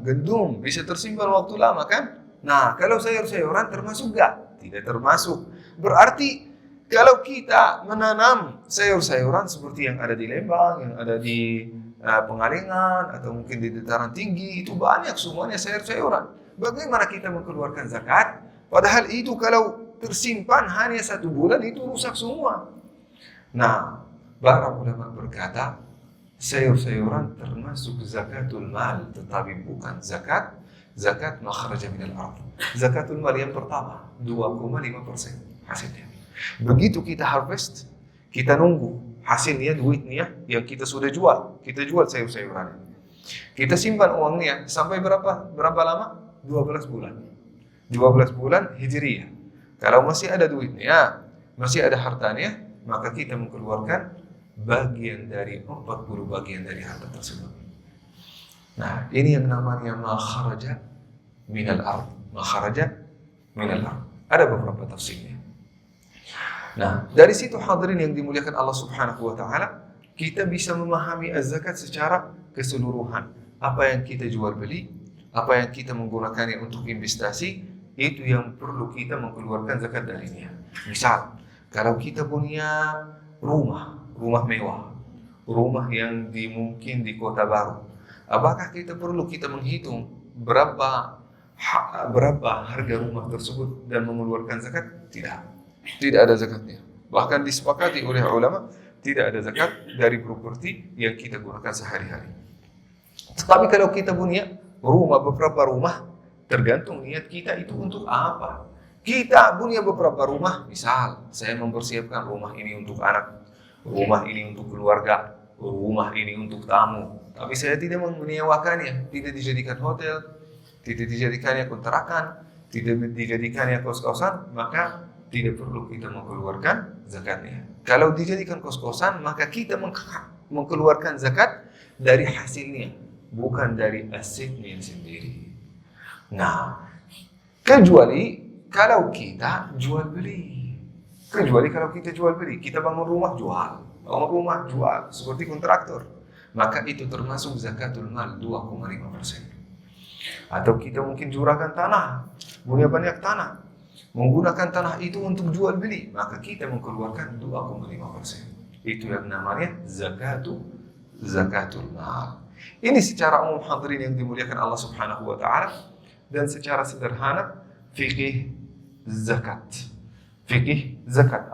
Gandum, bisa tersimpan waktu lama kan? Nah, kalau sayur-sayuran termasuk enggak? Tidak termasuk. Berarti kalau kita menanam sayur-sayuran seperti yang ada di Lembang, yang ada di Pengalengan, atau mungkin di dataran tinggi, itu banyak semuanya sayur-sayuran. Bagaimana kita mengeluarkan zakat? Padahal itu kalau tersimpan hanya 1 bulan, itu rusak semua. Nah, para ulama berkata, sayur-sayuran termasuk zakatul mal, tetapi bukan zakat ma kharaja minal ardh. Zakatul mal yang pertama, 2,5% hasilnya. Begitu kita harvest, kita nunggu hasilnya, duitnya yang kita sudah jual. Kita jual sayur-sayuran. Kita simpan uangnya sampai berapa lama? 12 bulan. 12 bulan Hijriyah. Kalau masih ada duitnya, masih ada hartanya, maka kita mengeluarkan bagian dari 40 bagian dari harta tersebut. Nah, ini yang namanya ma kharaja minal ard. Ma kharaja minal ard. Ada beberapa tafsirnya. Nah, dari situ hadirin yang dimuliakan Allah Subhanahu wa taala, kita bisa memahami az-zakat secara keseluruhan. Apa yang kita jual beli, apa yang kita menggunakannya untuk investasi, itu yang perlu kita mengeluarkan zakat darinya. Misal, kalau kita punya rumah mewah, rumah yang mungkin di kota baru, apakah kita perlu menghitung berapa harga rumah tersebut dan mengeluarkan zakat? Tidak ada zakatnya. Bahkan disepakati oleh ulama, tidak ada zakat dari properti yang kita gunakan sehari-hari. Tetapi kalau kita punya beberapa rumah, tergantung niat kita itu untuk apa. Kita punya beberapa rumah, misal saya mempersiapkan rumah ini untuk anak, rumah ini untuk keluarga, rumah ini untuk tamu. Tapi saya tidak menyewakannya, tidak dijadikan hotel, tidak dijadikannya kontrakan, tidak dijadikannya kos-kosan, maka tidak perlu kita mengeluarkan zakatnya. Kalau dijadikan kos-kosan, maka kita mengeluarkan zakat dari hasilnya, bukan dari asetnya sendiri. Nah, kecuali kalau kita jual beli. Kita bangun rumah jual, seperti kontraktor. Maka itu termasuk zakatul mal 2,5%. Atau kita mungkin juragan tanah, punya banyak tanah, menggunakan tanah itu untuk jual beli, maka kita mengeluarkan 2,5%. Itu yang namanya zakatul mal. Ini secara umum hadirin yang dimuliakan Allah Subhanahu wa taala, dan secara sederhana fikih zakat.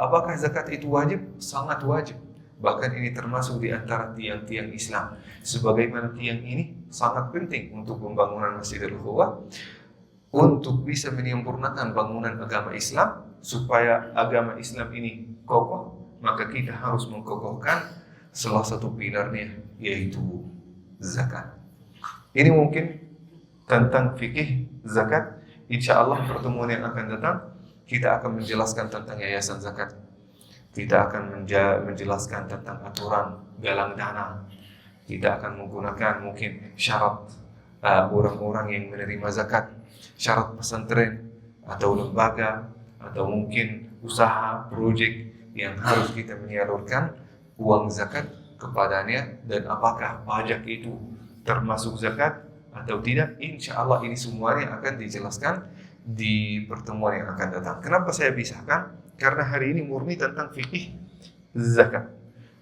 Apakah zakat itu wajib? Sangat wajib. Bahkan ini termasuk di antara tiang-tiang Islam. Sebagaimana tiang ini sangat penting untuk pembangunan Masjidil Quba, untuk bisa menyempurnakan bangunan agama Islam, supaya agama Islam ini kokoh, maka kita harus mengkokohkan salah satu pilarnya, yaitu zakat. Ini mungkin tentang fikih zakat. Insya Allah pertemuan yang akan datang, kita akan menjelaskan tentang yayasan zakat. Kita akan menjelaskan tentang aturan galang dana. Kita akan menggunakan mungkin syarat orang-orang yang menerima zakat, syarat pesantren atau lembaga atau mungkin usaha, proyek yang harus kita menyalurkan uang zakat kepadanya, dan apakah pajak itu termasuk zakat atau tidak. Insya Allah ini semuanya akan dijelaskan di pertemuan yang akan datang. Kenapa saya pisahkan? Karena hari ini murni tentang fikih zakat,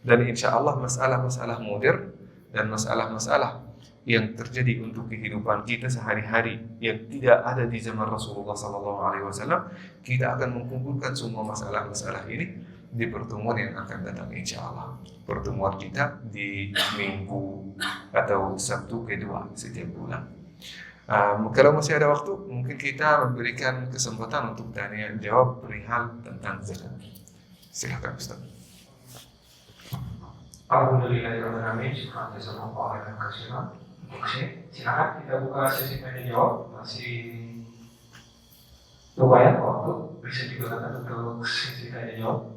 dan insya Allah masalah-masalah modern dan masalah-masalah yang terjadi untuk kehidupan kita sehari-hari yang tidak ada di zaman Rasulullah SAW, kita akan mengumpulkan semua masalah-masalah ini di pertemuan yang akan datang insya Allah. Pertemuan kita di minggu atau Sabtu kedua setiap bulan. Kalau masih ada waktu, mungkin kita memberikan kesempatan untuk tanya jawab perihal tentang zakat. Silakan Ustaz. Alhamdulillahirrahmanirrahim. Subhanallah. Oke, silakan kita buka sesi tanya jawab. Masih lumayan waktu bisa digunakan untuk sesi tanya jawab.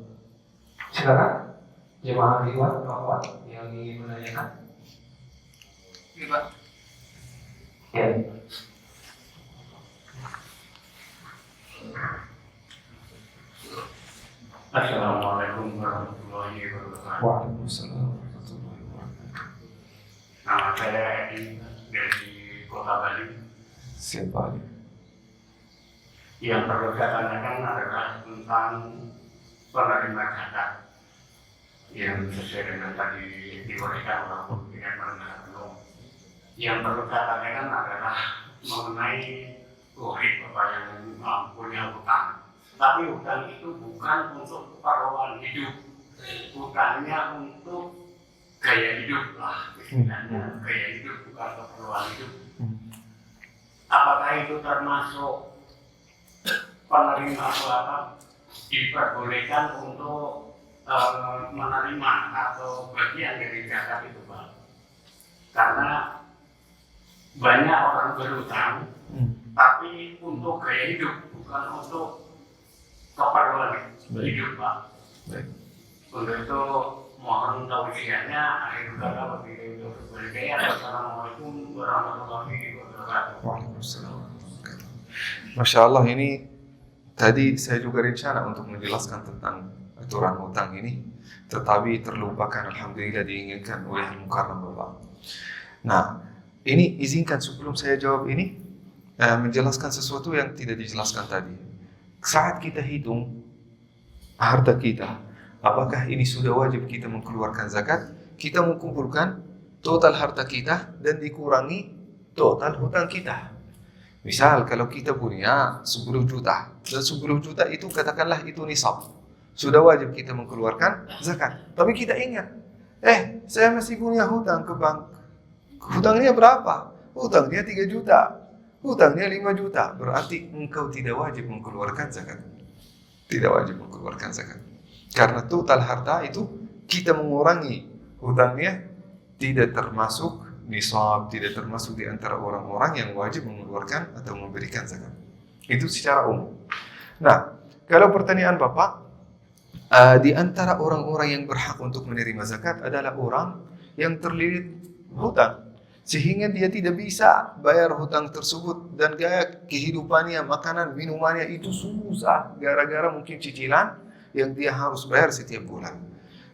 Silakan jemaah ikhwan atau yang ingin menanyakan. Pak. Ya. Assalamualaikum warahmatullahi wabarakatuh. Waalaikumsalam warahmatullahi wabarakatuh. Nama saya Edi dari Kota Bali. Siapa ini? Yang perlu saya tanyakan adalah tentang penerima zakat yang sesuai dengan tadi diberikan oleh Pihak Pemerintah. Yang perlu saya tanyakan adalah mengenai goib apa yang punya hutang. Tapi hutang itu bukan untuk keperluan hidup, bukannya untuk gaya hidup lah, istilahnya gaya hidup bukan keperluan hidup. Apakah itu termasuk penerima apa diperbolehkan untuk menerima atau bagian dari zakat itu, Pak? Karena banyak orang berhutang, tapi untuk gaya hidup bukan untuk keperluan hidup Pak. Baik. Untuk itu mohon tausiahnya akhir kata bagi untuk berkaya. Assalamualaikum warahmatullahi wabarakatuh. Waalaikumsalam. Masya Allah, ini tadi saya juga rencana untuk menjelaskan tentang aturan hutang ini, tetapi terlupakan, alhamdulillah diinginkan oleh Mukarram Bapak. Nah, ini izinkan sebelum saya jawab ini menjelaskan sesuatu yang tidak dijelaskan tadi. Saat kita hitung harta kita, apakah ini sudah wajib kita mengeluarkan zakat? Kita mengumpulkan total harta kita dan dikurangi total hutang kita. Misal kalau kita punya 10 juta dan 10 juta itu katakanlah itu nisab, sudah wajib kita mengeluarkan zakat. Tapi kita ingat, saya masih punya hutang ke bank. Hutangnya berapa? Hutangnya 3 juta. Hutangnya 5 juta. Berarti engkau tidak wajib mengeluarkan zakat. Tidak wajib mengeluarkan zakat. Karena total harta itu kita mengurangi hutangnya tidak termasuk nisab, tidak termasuk di antara orang-orang yang wajib mengeluarkan atau memberikan zakat. Itu secara umum. Nah, kalau pertanyaan Bapak, di antara orang-orang yang berhak untuk menerima zakat adalah orang yang terlilit hutang, sehingga dia tidak bisa bayar hutang tersebut dan gaya kehidupannya, makanan, minumannya itu susah gara-gara mungkin cicilan yang dia harus bayar setiap bulan.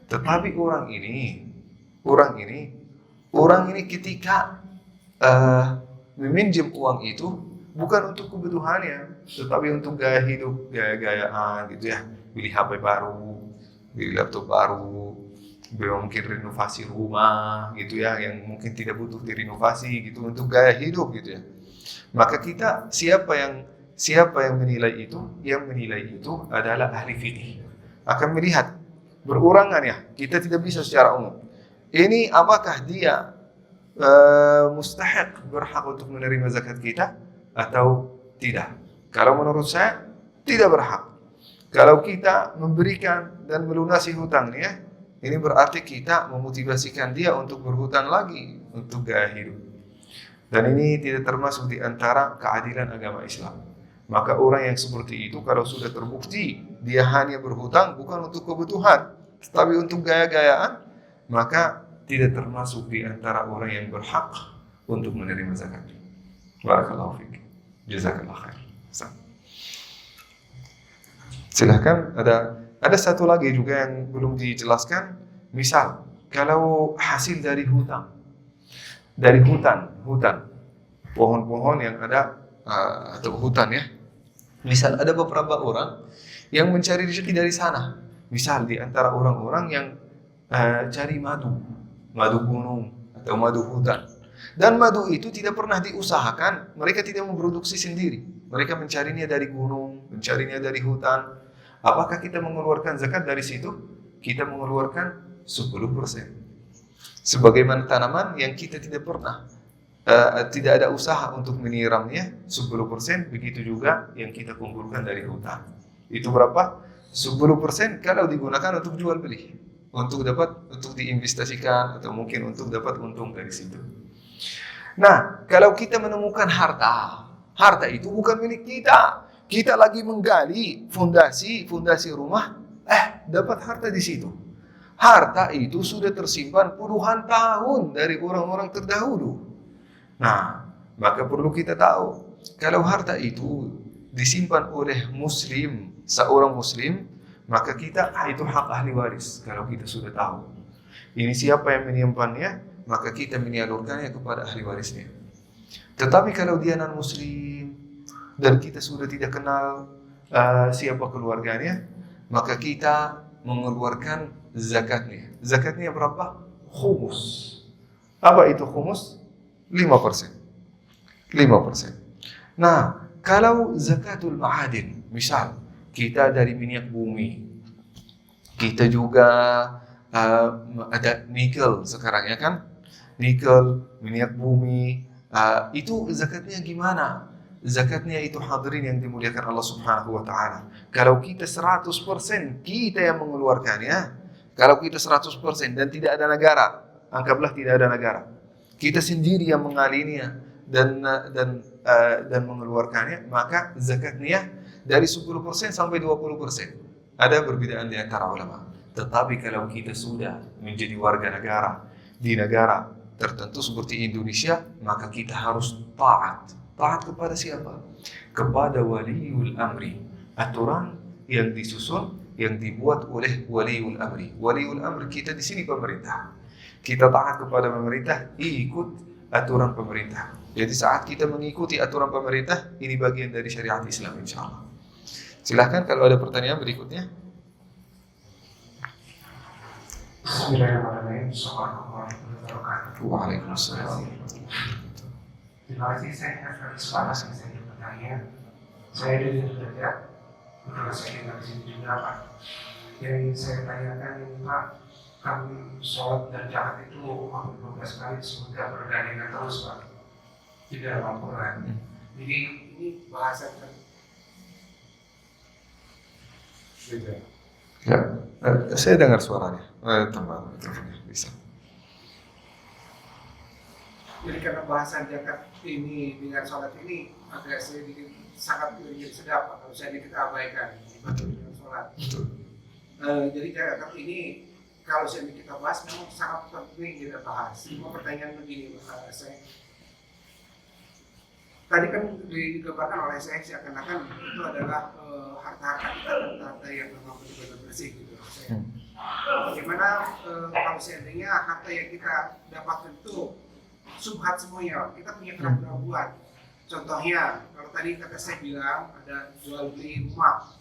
Tetapi orang ini ketika meminjam uang itu bukan untuk kebutuhannya, tetapi untuk gaya hidup, gaya-gayaan gitu ya, beli HP baru, beli laptop baru, mungkin renovasi rumah gitu ya, yang mungkin tidak butuh direnovasi gitu, untuk gaya hidup gitu ya. Maka kita siapa yang menilai itu? Yang menilai itu adalah ahli fikih. Akan melihat berurangan ya, kita tidak bisa secara umum. Ini apakah dia mustahik, berhak untuk menerima zakat kita atau tidak? Kalau menurut saya tidak berhak. Kalau kita memberikan dan melunasi hutangnya, ini berarti kita memotivasikan dia untuk berhutang lagi untuk gaya hidup. Dan ini tidak termasuk di antara keadilan agama Islam. Maka orang yang seperti itu kalau sudah terbukti dia hanya berhutang bukan untuk kebutuhan, tapi untuk gaya-gayaan, maka tidak termasuk di antara orang yang berhak untuk menerima zakat. Barakallahu fiik. Jazakallah khair. Silahkan, ada satu lagi juga yang belum dijelaskan. Misal, kalau hasil dari hutan, pohon-pohon yang ada atau hutan ya. Misal ada beberapa orang yang mencari rezeki dari sana. Misal di antara orang-orang yang cari madu gunung atau madu hutan. Dan madu itu tidak pernah diusahakan, mereka tidak memproduksi sendiri. Mereka mencarinya dari gunung, mencarinya dari hutan. Apakah kita mengeluarkan zakat dari situ? Kita mengeluarkan 10%. Sebagaimana tanaman yang kita tidak pernah, tidak ada usaha untuk menyiramnya, 10%. Begitu juga yang kita kumpulkan dari hutan. Itu berapa? 10% kalau digunakan untuk jual beli, untuk diinvestasikan atau mungkin untuk dapat untung dari situ. Nah, kalau kita menemukan harta itu bukan milik kita. Kita lagi menggali fondasi rumah, dapat harta di situ. Harta itu sudah tersimpan puluhan tahun dari orang-orang terdahulu. Nah, maka perlu kita tahu kalau harta itu disimpan oleh muslim, seorang muslim, maka kita itu hak ahli waris. Kalau kita sudah tahu ini siapa yang menyimpannya, maka kita menyalurkannya kepada ahli warisnya. Tetapi kalau dia non muslim dan kita sudah tidak kenal siapa keluarganya, maka kita mengeluarkan zakatnya. Zakatnya berapa? Khumus. Apa itu khumus? 5%. Nah, kalau zakatul ma'adin, misal kita dari minyak bumi, kita juga ada nikel sekarang ya kan? Nikel, minyak bumi, itu zakatnya gimana? Zakatnya itu hadirin yang dimuliakan Allah Subhanahu wa taala. Kalau kita 100% kita yang mengeluarkannya, kalau kita 100% dan tidak ada negara, anggaplah tidak ada negara. Kita sendiri yang mengalirnya dan mengeluarkannya, maka zakatnya dari 10% sampai 20%. ada perbedaan di antara ulama. Tetapi kalau kita sudah menjadi warga negara di negara tertentu seperti Indonesia, maka kita harus taat. Taat kepada siapa? Kepada waliul amri. Aturan yang disusun, yang dibuat oleh waliul amri. Waliul amri kita di sini pemerintah. Kita taat kepada pemerintah, ikut aturan pemerintah. Jadi saat kita mengikuti aturan pemerintah, ini bagian dari syariat Islam insyaallah. Silahkan kalau ada pertanyaan berikutnya. Bismillahirrahmanirrahim. Assalamualaikum warahmatullahi wabarakatuh. Waalaikumsalam. Terima kasih saya atas kesempatan saya bertanya. Saya dari Jakarta, betul saya tinggal di sini juga Pak. Yang ingin saya tanyakan ini Pak, kami sholat dan zakat itu hampir 12 kali semoga bergandengan terus Pak di dalam Al-Quran. Jadi ini bahasa Ya, saya dengar suaranya. Tambah mikrofonnya bisa. Jadi karena bahasan zakat ini dengan sholat ini agak sedikit sangat menjadi sedap kalau saya kita abaikan dengan sholat. Betul. Jadi zakat ini kalau saya kita bahas memang sangat penting kita bahas. Cuma pertanyaan begini saya. Tadi kan digambarkan oleh saya seakan-akan itu adalah harta-harta kita dan harta yang memang betul-betul bersih gitu. Bagaimana kalau seandainya harta yang kita dapatkan itu subhat semuanya, kita punya keraguan. Contohnya, kalau tadi kata saya bilang ada jual beli rumah.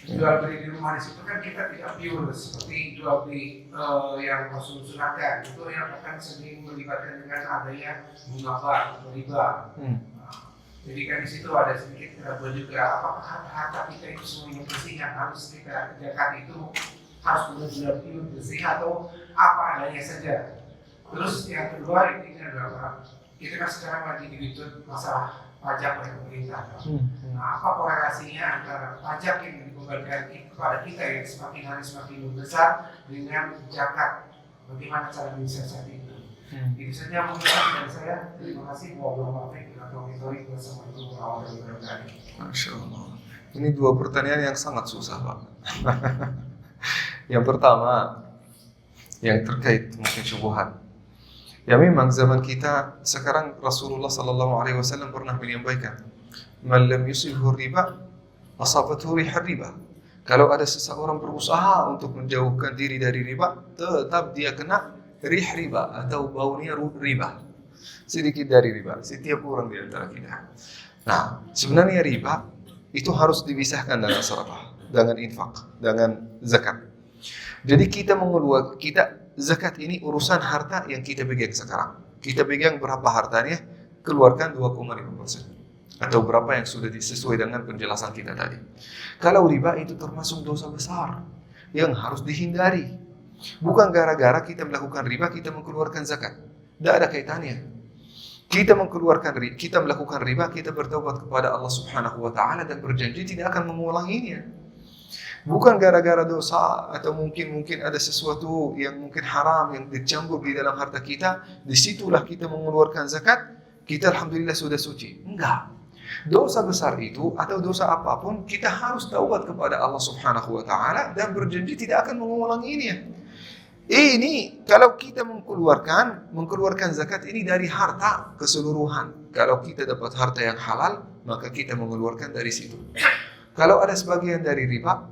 Jual beli di rumah di situ kan kita tidak pure seperti jual beli yang Rasul sunahkan. Itu yang akan sering melibatkan dengan adanya bunga riba. Jadi kan di situ ada sedikit keraguan juga. Apakah harta kita itu semuanya bersih yang harus kita kerjakan itu harus benar-benar pure bersih atau apa adanya saja? Terus yang kedua ini adalah kita kan sekarang lagi dituntut masalah pajak oleh pemerintah. Nah, apa korelasinya antara pajak yang dibebankan kepada kita yang semakin hari semakin besar dengan zakat? Bagaimana cara mensiasati itu? Itu saja mungkin dari saya. Terima kasih. Wassalamualaikum warahmatullahi wabarakatuh. Masya Allah. Ini dua pertanyaan yang sangat susah Pak. Yang pertama, yang terkait mungkin syubhat. Ya memang zaman kita sekarang Rasulullah SAW pernah menyampaikan, "Man lam yusibhu riba, asabathu rihar riba." Kalau ada seseorang berusaha untuk menjauhkan diri dari riba, tetap dia kena rih riba atau baunya riba. Sedikit dari riba, setiap orang di antara kita. Nah, sebenarnya riba itu harus dipisahkan dengan sedekah, dengan infak, dengan zakat. Jadi kita zakat ini urusan harta yang kita pegang sekarang. Kita pegang berapa hartanya, keluarkan 2,5%. Atau berapa yang sudah sesuai dengan penjelasan kita tadi. Kalau riba itu termasuk dosa besar yang harus dihindari. Bukan gara-gara kita melakukan riba, kita mengeluarkan zakat. Tidak ada kaitannya. Kita melakukan riba, kita bertaubat kepada Allah Subhanahu wa Ta'ala dan berjanji tidak akan mengulanginya. Bukan gara-gara dosa atau mungkin ada sesuatu yang mungkin haram yang dicampur di dalam harta kita, disitulah kita mengeluarkan zakat, kita alhamdulillah sudah suci. Enggak. Dosa besar itu atau dosa apapun kita harus taubat kepada Allah Subhanahu wa Ta'ala dan berjanji tidak akan mengulanginya. Ini kalau kita mengeluarkan zakat ini dari harta keseluruhan. Kalau kita dapat harta yang halal, maka kita mengeluarkan dari situ. Kalau ada sebagian dari riba,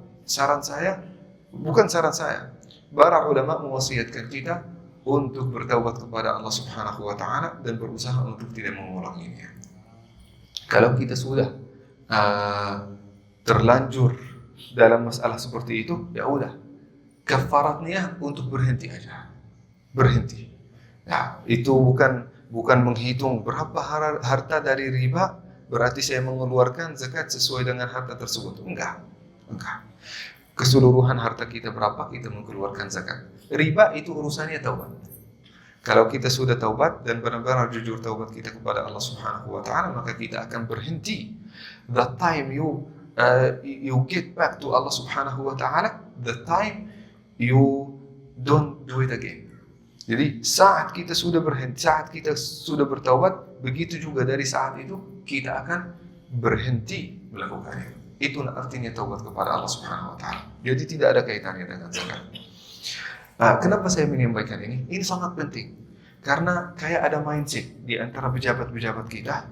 para ulama mewasiatkan kita untuk bertaubat kepada Allah Subhanahu wa Ta'ala dan berusaha untuk tidak mengulanginya. Kalau kita sudah terlanjur dalam masalah seperti itu, ya udah, kafaratnya untuk berhenti aja. Berhenti. Nah, itu bukan menghitung berapa harta dari riba, berarti saya mengeluarkan zakat sesuai dengan harta tersebut. Enggak. Keseluruhan harta kita berapa, kita mengeluarkan zakat. Riba itu urusannya taubat. Kalau kita sudah taubat dan benar-benar jujur taubat kita kepada Allah Subhanahu wa Ta'ala, maka kita akan berhenti. The time you get back to Allah Subhanahu wa Ta'ala, the time you don't do it again. Jadi saat kita sudah berhenti, saat kita sudah bertaubat, begitu juga dari saat itu kita akan berhenti melakukannya. itu artinya taubat kepada Allah Subhanahu wa taala. Jadi tidak ada kaitannya dengan zakat. Kenapa saya menyampaikan ini? Ini sangat penting. Karena kayak ada mindset di antara pejabat-pejabat kita,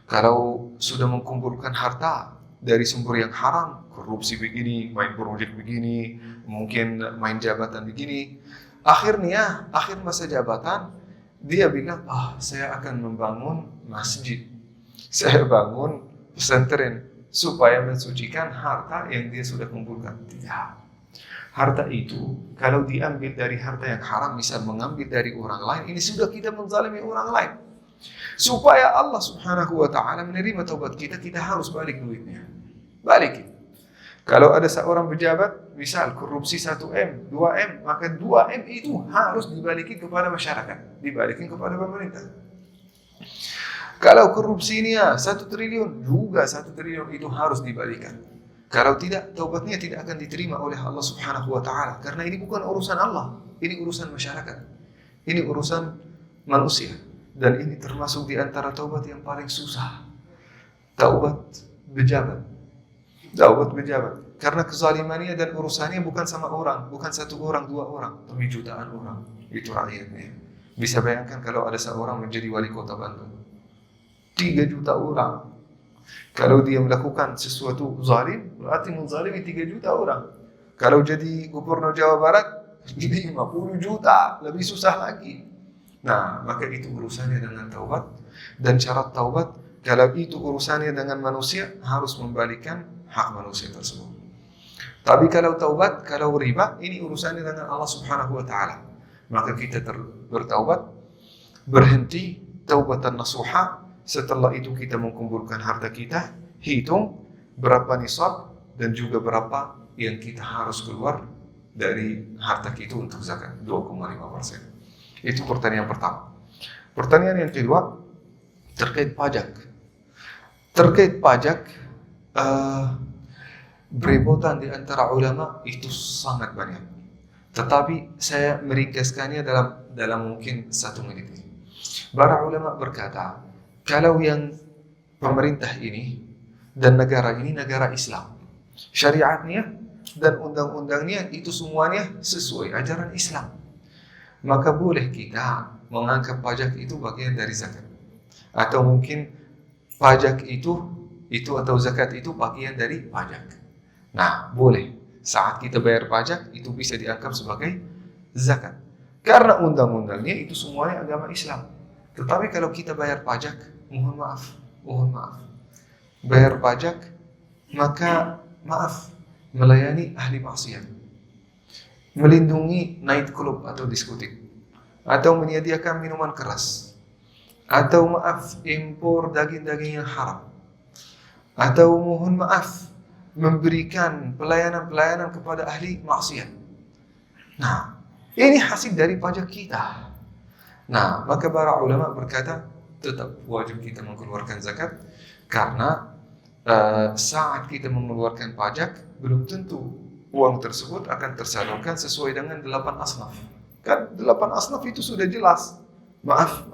kalau sudah mengumpulkan harta dari sumber yang haram, korupsi begini, main proyek begini, mungkin main jabatan begini, akhirnya akhir masa jabatan dia bilang, saya akan membangun masjid, saya bangun pesantren supaya mensucikan harta yang dia sudah kumpulkan. Tidak. Harta itu kalau diambil dari harta yang haram, misal mengambil dari orang lain, ini sudah kita menzalimi orang lain. Supaya Allah Subhanahu wa taala menerima taubat kita, kita harus balik duitnya. Balikin. Kalau ada seorang pejabat, misal korupsi 1M, 2M, maka 2M itu harus dibalikin kepada masyarakat, dibalikin kepada pemerintah. Kalau korupsinya 1 triliun, juga 1 triliun itu harus dibalikan. Kalau tidak, taubatnya tidak akan diterima oleh Allah Subhanahu wa taala, karena ini bukan urusan Allah, ini urusan masyarakat. Ini urusan manusia, dan ini termasuk di antara taubat yang paling susah. Taubat pejabat. Taubat pejabat. Karena kezalimannya dan urusannya bukan sama orang, bukan 1 orang, 2 orang, tapi jutaan orang. Itu rakyatnya. Bisa bayangkan kalau ada seorang menjadi wali kota Bandung, 3 juta orang. Kalau dia melakukan sesuatu zalim, berarti menzalimi 3 juta orang. Kalau jadi gubernur Jawa Barat, 50 juta, lebih susah lagi. Nah, maka itu urusannya dengan taubat. Dan syarat taubat, kalau itu urusannya dengan manusia, harus membalikan hak manusia tersebut. Tapi kalau taubat, kalau riba, ini urusannya dengan Allah Subhanahu wa taala. Maka kita bertaubat, berhenti, taubatan nasuha. Setelah itu kita mengumpulkan harta kita, hitung berapa nisab dan juga berapa yang kita harus keluar dari harta kita untuk zakat, 2,5%. Itu pertanyaan pertama. Pertanyaan yang kedua terkait pajak. Terkait pajak, berebutan di antara ulama itu sangat banyak. Tetapi saya meringkaskannya dalam mungkin 1 menit. Para ulama berkata, kalau yang pemerintah ini dan negara ini negara Islam, syariatnya dan undang-undangnya itu semuanya sesuai ajaran Islam, maka boleh kita menganggap pajak itu bagian dari zakat. Atau mungkin pajak itu atau zakat itu bagian dari pajak. Nah, boleh. Saat kita bayar pajak itu bisa dianggap sebagai zakat. Karena undang-undangnya itu semuanya agama Islam. Tetapi kalau kita bayar pajak, mohon maaf, bayar pajak, maka maaf, melayani ahli maksiat, melindungi night club atau diskotik, atau menyediakan minuman keras, atau maaf, impor daging-daging yang haram, atau mohon maaf, memberikan pelayanan-pelayanan kepada ahli maksiat. Nah, ini hasil dari pajak kita. Nah, maka para ulama berkata, tetap wajib kita mengeluarkan zakat, karena saat kita mengeluarkan pajak belum tentu uang tersebut akan tersalurkan sesuai dengan 8 asnaf. Kan 8 asnaf itu sudah jelas. Maaf.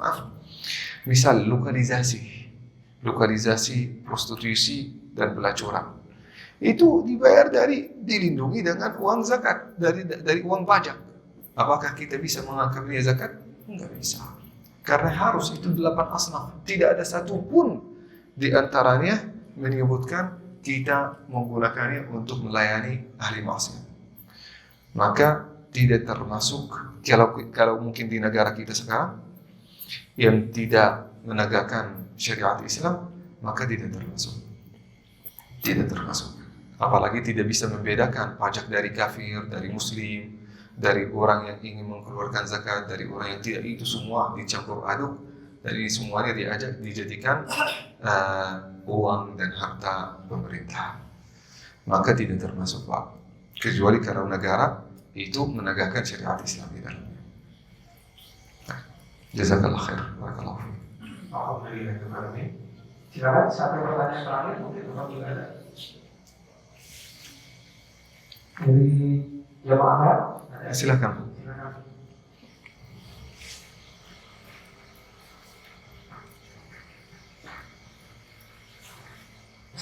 Misal lokalisasi prostitusi dan pelacuran. Itu dilindungi dengan uang zakat, dari uang pajak. Apakah kita bisa menganggapnya zakat? Enggak bisa. Karena harus itu 8 asnaf. Tidak ada satu pun di antaranya menyebutkan kita menggunakannya untuk melayani ahli maksiat. Maka tidak termasuk, kalau mungkin di negara kita sekarang yang tidak menegakkan syariat Islam, maka tidak termasuk. Apalagi tidak bisa membedakan pajak dari kafir, dari muslim, dari orang yang ingin mengeluarkan zakat, dari orang yang tidak, itu semua dicampur aduk, dan ini semuanya dijadikan uang dan harta pemerintah. Maka tidak termasuk, Pak, kecuali kalau negara itu menegakkan syariat Islam di dalamnya. Jazakallah khair. Barakallahu fiik. Alhamdulillah. Silakan satu pertanyaan terakhir mungkin apabila ada dari jamaah. Silakan.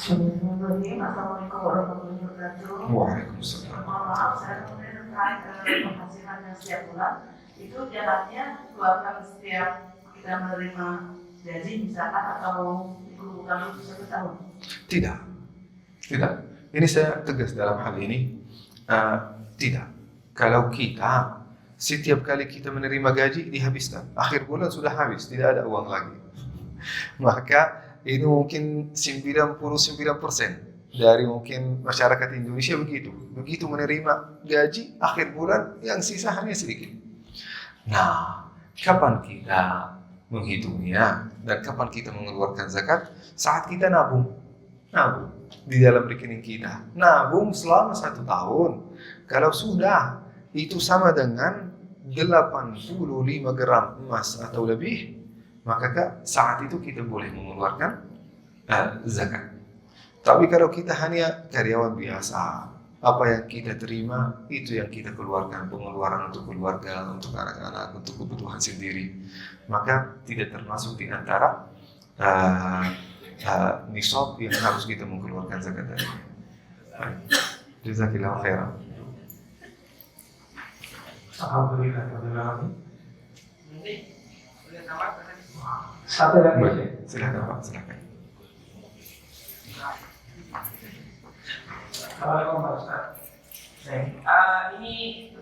Bismillahirrahmanirrahim. Assalamualaikum warahmatullahi wabarakatuh. Waalaikumsalam. Mohon maaf, saya kemudian terkait penghasilan yang setiap bulan itu jalannya 2 kali setiap kita menerima gaji misalkan atau dikumpulkan untuk 1 tahun. Tidak. Ini saya tegas dalam hal ini. Tidak. Kalau kita setiap kali kita menerima gaji dihabiskan, akhir bulan sudah habis, tidak ada uang lagi. Maka itu mungkin 99% dari mungkin masyarakat Indonesia begitu. Begitu menerima gaji akhir bulan yang sisa hanya sedikit. Nah, kapan kita menghitungnya dan kapan kita mengeluarkan zakat? Saat kita nabung di dalam rekening kita. Nabung selama 1 tahun. Kalau sudah itu sama dengan 85 gram emas atau lebih, maka saat itu kita boleh mengeluarkan zakat. Tapi kalau kita hanya karyawan biasa, apa yang kita terima itu yang kita keluarkan, pengeluaran untuk keluarga, untuk anak-anak, untuk kebutuhan sendiri, maka tidak termasuk di antara nisab yang harus kita mengeluarkan zakat dari. Jazakallahu khairan. Alhamdulillah. Nanti boleh tambah tadi. Satu lagi. Baik, silakan Pak, silakan. Assalamualaikum Pak Ustaz. Ini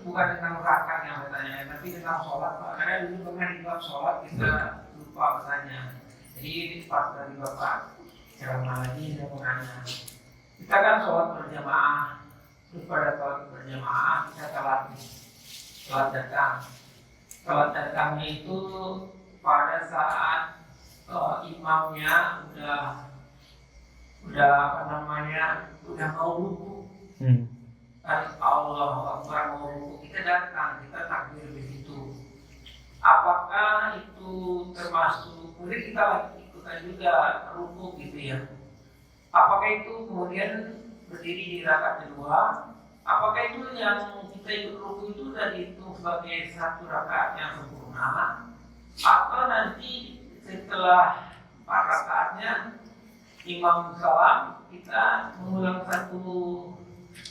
bukan tentang rakaat yang bertanya, tapi tentang sholat Pak. Karena dulu pernah di bab sholat kita lupa bertanya. Jadi pas dari Bapak ceramah lagi saya mau nanya. Kita kan sholat berjamaah, terus pada sholat berjamaah kita telat datang. Telat datangnya itu pada saat imamnya udah udah mau ruku. Kan Allah Akbar mau ruku, kita datang, kita takbir begitu. Apakah itu termasuk kemudian kita ikutan juga ruku gitu ya? Apakah itu kemudian berdiri di rakaat kedua? Apakah itu yang kita ikut ruku itu sudah dihitung sebagai 1 rakaat yang sempurna? Atau nanti setelah 4 rakaatnya imam salam kita mengulang 1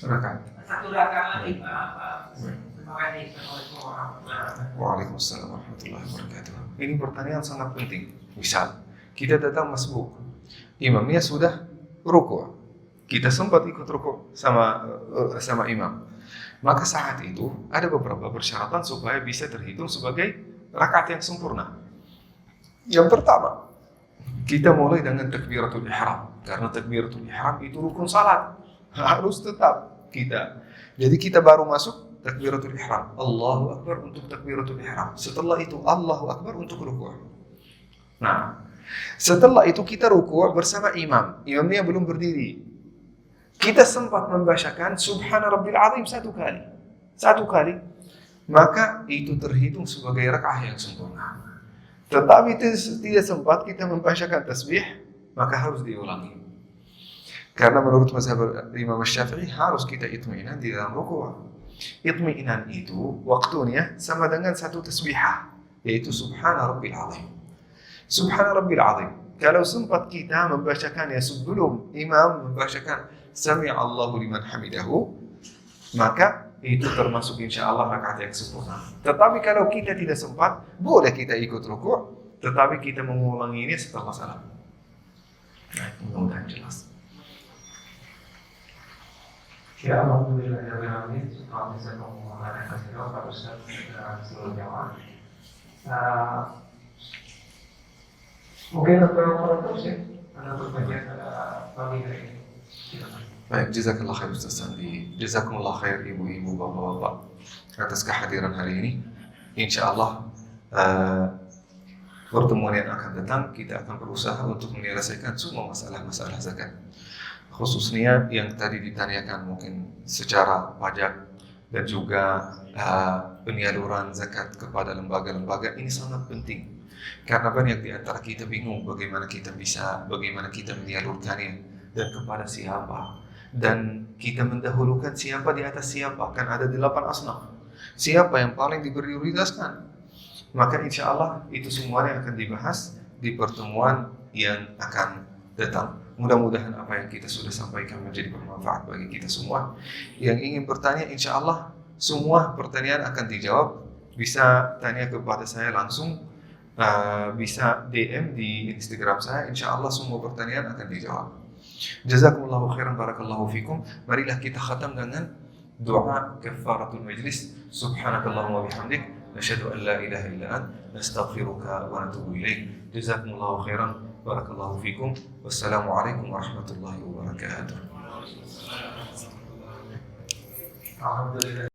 rakaat lagi Pak. Terima kasih. Assalamualaikum warahmatullahi wabarakatuh. Waalaikumsalam warahmatullahi wabarakatuh. Ini pertanyaan sangat penting. Misal, kita datang masbuk, imamnya sudah ruku', kita sempat ikut ruku' sama imam. Maka saat itu ada beberapa persyaratan supaya bisa terhitung sebagai rakaat yang sempurna. Yang pertama, kita mulai dengan takbiratul ihram, karena takbiratul ihram itu rukun salat, harus tetap kita. Jadi kita baru masuk takbiratul ihram, Allahu Akbar untuk takbiratul ihram. Setelah itu Allahu Akbar untuk ruku'. Nah, setelah itu kita ruku' bersama imam. Imamnya belum berdiri. Kita sempat membacakan Subhana Rabbil Azim 1 kali. 1 kali. Maka itu terhitung sebagai rakaat yang sempurna. Tetapi tidak sempat kita membacakan tasbih, maka harus diulangi. Karena menurut mazhab Imam Syafi'i harus kita itminan di dalam ruku'. Itminan itu waktunya sama dengan 1 tasbihah, yaitu Subhana Rabbil Azim. Subhana Rabbil Azim. Kalau sempat kita membacakannya sebelum imam membacakan Sami Allahu liman hamidahu, maka itu termasuk insya Allah rakaat yang sempurna. Tetapi kalau kita tidak sempat, boleh kita ikut ruku', tetapi kita mengulangi ini setelah salam. Nah, mudah-mudahan jelas. Ya, alhamdulillah ya Rabbil alamin. Setelah bisa mengulangi kasih tahu Pak Ustaz seluruh jamaah. Mungkin untuk sih, untuk bagian pagi hari ini. Baik, jazakallah khair Ustaz Sandi. Jazakumullah khair ibu-ibu, bapak-bapak atas kehadiran hari ini. Insya Allah pertemuan yang akan datang kita akan berusaha untuk menyelesaikan semua masalah-masalah zakat. Khususnya yang tadi ditanyakan mungkin secara pajak dan juga penyaluran zakat kepada lembaga-lembaga ini sangat penting. Karena banyak di antara kita bingung bagaimana kita menyalurkannya dan kepada siapa. Dan kita mendahulukan siapa di atas siapa. Kan ada 8 asnaf. Siapa yang paling diprioritaskan? Maka insya Allah itu semuanya akan dibahas di pertemuan yang akan datang. Mudah-mudahan apa yang kita sudah sampaikan menjadi bermanfaat bagi kita semua. Yang ingin bertanya, insya Allah semua pertanyaan akan dijawab. Bisa tanya kepada saya langsung, bisa DM di Instagram saya. Insya Allah semua pertanyaan akan dijawab. Jazakumullahu khairan, barakallahu fikum. Marilah kita khatam dengan doa kafaratul majlis. Subhanakallahumma bihamdik, nasyhadu an la ilaha illa anta, nastaghfiruka wa natubu ilaik. Jazakumullahu khairan, barakallahu fikum. Wassalamualaikum warahmatullahi wabarakatuh. Alhamdulillah.